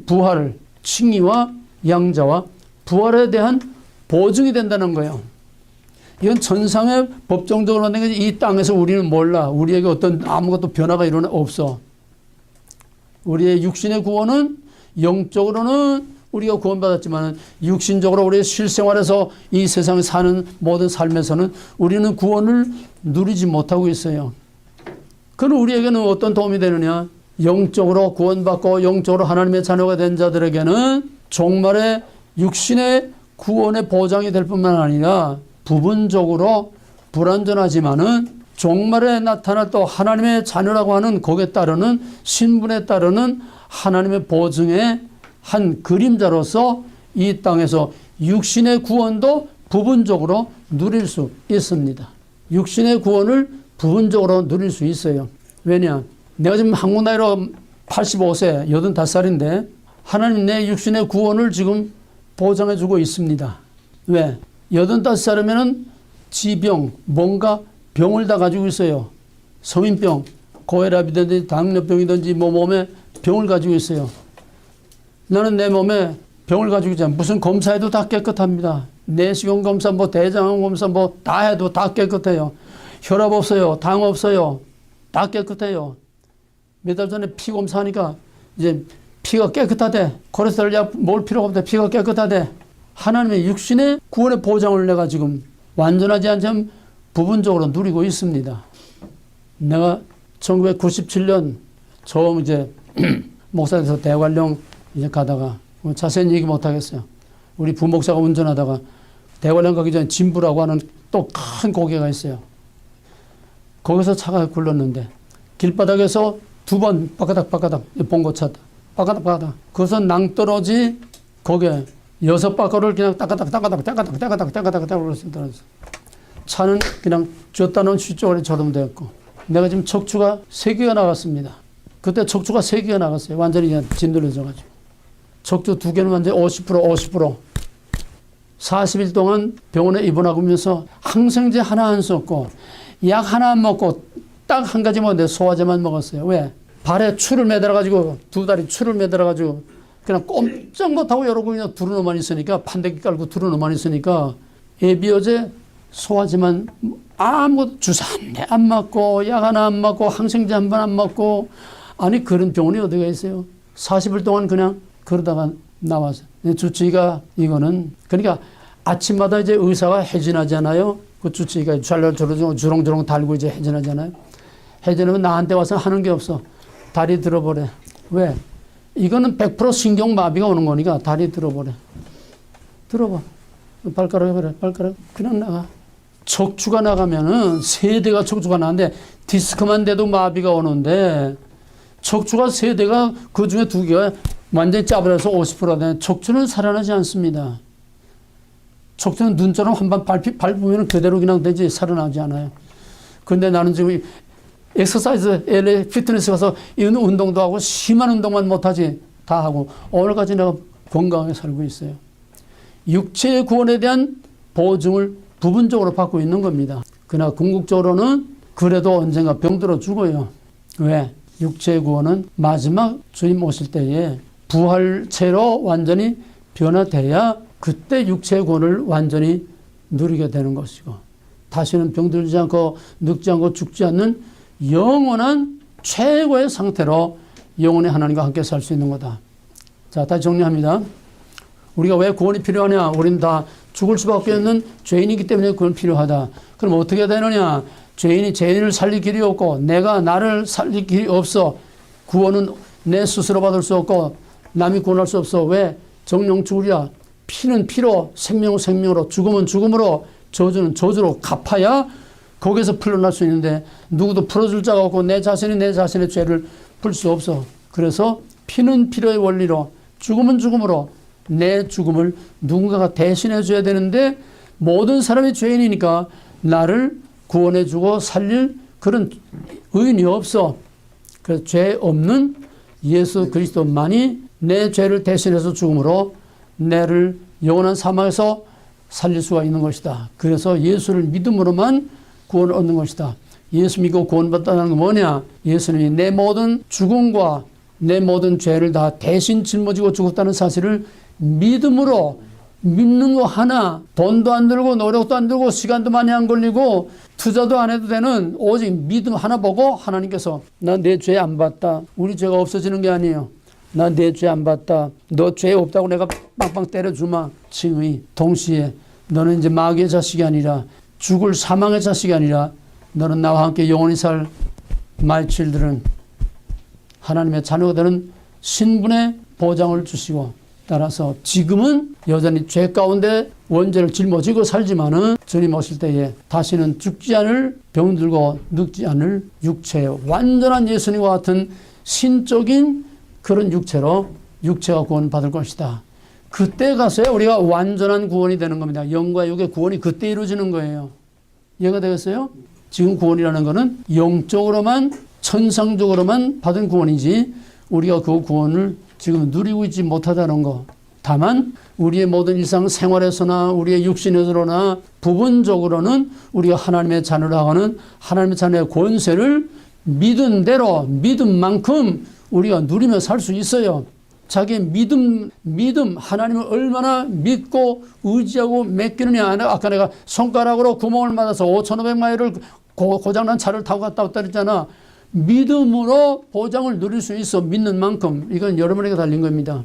부활을, 칭의와 양자와 부활에 대한 보증이 된다는 거예요. 이건 천상의 법정적으로 만든 거지 이 땅에서 우리는 몰라. 우리에게 어떤 아무것도 변화가 없어. 우리의 육신의 구원은 영적으로는 우리가 구원받았지만 육신적으로 우리의 실생활에서 이 세상에 사는 모든 삶에서는 우리는 구원을 누리지 못하고 있어요. 그럼 우리에게는 어떤 도움이 되느냐? 영적으로 구원받고 영적으로 하나님의 자녀가 된 자들에게는 종말에 육신의 구원의 보장이 될 뿐만 아니라 부분적으로 불완전하지만은 종말에 나타날 또 하나님의 자녀라고 하는 거기에 따르는 신분에 따르는 하나님의 보증의 한 그림자로서 이 땅에서 육신의 구원도 부분적으로 누릴 수 있습니다. 육신의 구원을 부분적으로 누릴 수 있어요. 왜냐? 내가 지금 한국 나이로 85세, 85살인데 하나님 내 육신의 구원을 지금 보장해 주고 있습니다. 왜? 85살이면은 지병, 뭔가 병을 다 가지고 있어요. 성인병, 고혈압이든지 당뇨병이든지 몸에 병을 가지고 있어요. 나는 내 몸에 병을 가지고 있잖아. 무슨 검사해도 다 깨끗합니다. 내시경 검사, 대장암 검사 다 해도 다 깨끗해요. 혈압 없어요. 당 없어요. 다 깨끗해요. 몇 달 전에 피 검사하니까 이제 피가 깨끗하대. 콜레스테롤 약 먹을 필요가 없대. 피가 깨끗하대. 하나님의 육신의 구원의 보장을 내가 지금 완전하지 않지만 부분적으로 누리고 있습니다. 내가 1997년 처음 이제 목사에서 대관령 이제 가다가 자세히 얘기 못 하겠어요. 우리 부목사가 운전하다가 대관령 가기 전에 진부라고 하는 또 큰 고개가 있어요. 거기서 차가 굴렀는데 길바닥에서 두 번 바까닥 봉고 쳤다. 바까닥. 그래서 낭떠러지 거기에 6바퀴를 그냥 따가닥 떨어졌어. 차는 그냥 쥐었다 놓은 쥐쪽으로 저름되었고, 내가 지금 척추가 3개가 나갔습니다. 그때 척추가 3개가 나갔어요. 완전히 그냥 짓눌려져가지고. 척추 2개는 완전히 50%. 40일 동안 병원에 입원하면서 항생제 하나 안 썼고, 약 하나 안 먹고, 딱 한 가지 먹었는데 소화제만 먹었어요. 왜? 발에 추를 매달아가지고, 2다리 추를 매달아가지고, 그냥 꼼짝 못하고 여러 그냥 두루노만 있으니까, 판대기 깔고 두루노만 있으니까, 예비어제 소화제만 아무것도 주사 한 대 안 맞고, 약 하나 안 맞고, 항생제 한 번 안 맞고, 아니, 그런 병원이 어디가 있어요? 40일 동안 그냥 그러다가 나와서. 주치의가 이거는, 그러니까 아침마다 이제 의사가 해진하잖아요. 그 주치의가 주렁주렁 달고 이제 해진하잖아요. 해진하면 나한테 와서 하는 게 없어. 다리 들어버려. 왜? 이거는 100% 신경마비가 오는 거니까 다리 들어버려. 들어봐. 발가락 해버려. 발가락. 그냥 나가. 척추가 나가면은 3대가 척추가 나는데 디스크만 돼도 마비가 오는데 척추가 3대가 그 중에 2개가 완전히 짜버려서 50%가 되는 척추는 살아나지 않습니다. 척추는 눈처럼 한 번 밟으면 그대로 그냥 되지 살아나지 않아요. 그런데 나는 지금 엑서사이즈, LA 피트니스 가서 이런 운동도 하고 심한 운동만 못하지 다 하고 오늘까지 내가 건강하게 살고 있어요. 육체의 구원에 대한 보증을 부분적으로 받고 있는 겁니다. 그러나 궁극적으로는 그래도 언젠가 병들어 죽어요. 왜? 육체의 구원은 마지막 주님 오실 때에 부활체로 완전히 변화돼야 그때 육체의 구원을 완전히 누리게 되는 것이고 다시는 병들지 않고 늙지 않고 죽지 않는 영원한 최고의 상태로 영원히 하나님과 함께 살 수 있는 거다. 자, 다시 정리합니다. 우리가 왜 구원이 필요하냐? 우리는 다 죽을 수밖에 없는 죄인이기 때문에 구원이 필요하다. 그럼 어떻게 되느냐? 죄인이 죄인을 살릴 길이 없고 내가 나를 살릴 길이 없어. 구원은 내 스스로 받을 수 없고 남이 구원할 수 없어. 왜? 정령 죽으랴. 피는 피로, 생명은 생명으로, 죽음은 죽음으로, 저주는 저주로 갚아야 거기서 풀려날 수 있는데 누구도 풀어줄 자가 없고 내 자신이 내 자신의 죄를 풀 수 없어. 그래서 피는 피로의 원리로, 죽음은 죽음으로 내 죽음을 누군가가 대신해 줘야 되는데 모든 사람이 죄인이니까 나를 구원해 주고 살릴 그런 의인이 없어. 그래서 죄 없는 예수 그리스도만이 내 죄를 대신해서 죽음으로 내를 영원한 사망에서 살릴 수가 있는 것이다. 그래서 예수를 믿음으로만 구원을 얻는 것이다. 예수 믿고 구원받다는 건 뭐냐? 예수님이 내 모든 죽음과 내 모든 죄를 다 대신 짊어지고 죽었다는 사실을 믿음으로 믿는 거 하나, 돈도 안 들고 노력도 안 들고 시간도 많이 안 걸리고 투자도 안 해도 되는 오직 믿음 하나 보고 하나님께서 나 내 죄 안 봤다. 우리 죄가 없어지는 게 아니에요. 나 내 죄 안 봤다. 너 죄 없다고 내가 빵빵 때려주마. 칭의. 동시에 너는 이제 마귀의 자식이 아니라 죽을 사망의 자식이 아니라 너는 나와 함께 영원히 살 my children 하나님의 자녀가 되는 신분의 보장을 주시고 따라서 지금은 여전히 죄 가운데 원죄를 짊어지고 살지만은 주님 오실 때에 다시는 죽지 않을 병들고 늙지 않을 육체 완전한 예수님과 같은 신적인 그런 육체로 육체가 구원받을 것이다. 그때 가서야 우리가 완전한 구원이 되는 겁니다. 영과 육의 구원이 그때 이루어지는 거예요. 이해가 되겠어요? 지금 구원이라는 것은 영적으로만 천상적으로만 받은 구원이지 우리가 그 구원을 지금 누리고 있지 못하다는 거. 다만 우리의 모든 일상생활에서나 우리의 육신에서나 부분적으로는 우리가 하나님의 자녀라 하는 하나님의 자녀의 권세를 믿은 대로 믿은 만큼 우리가 누리며 살 수 있어요. 자기 믿음 하나님을 얼마나 믿고 의지하고 맡기느냐. 아까 내가 손가락으로 구멍을 맞아서 5,500마일을 고장난 차를 타고 갔다 왔다 그랬잖아. 믿음으로 보장을 누릴 수 있어. 믿는 만큼. 이건 여러분에게 달린 겁니다.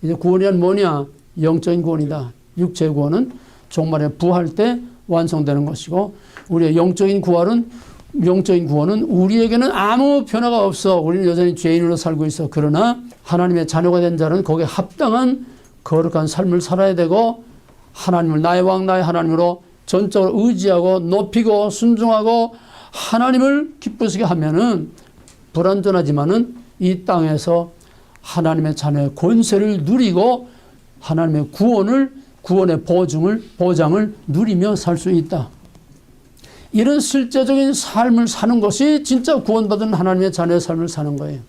이제 구원이란 뭐냐? 영적인 구원이다. 육체의 구원은 종말에 부활 때 완성되는 것이고 우리의 영적인 구원은 우리에게는 아무 변화가 없어. 우리는 여전히 죄인으로 살고 있어. 그러나 하나님의 자녀가 된 자는 거기에 합당한 거룩한 삶을 살아야 되고 하나님을 나의 왕 나의 하나님으로 전적으로 의지하고 높이고 순종하고 하나님을 기쁘시게 하면은 불완전하지만은 이 땅에서 하나님의 자녀의 권세를 누리고 하나님의 구원의 보장을 누리며 살 수 있다. 이런 실제적인 삶을 사는 것이 진짜 구원받은 하나님의 자녀의 삶을 사는 거예요.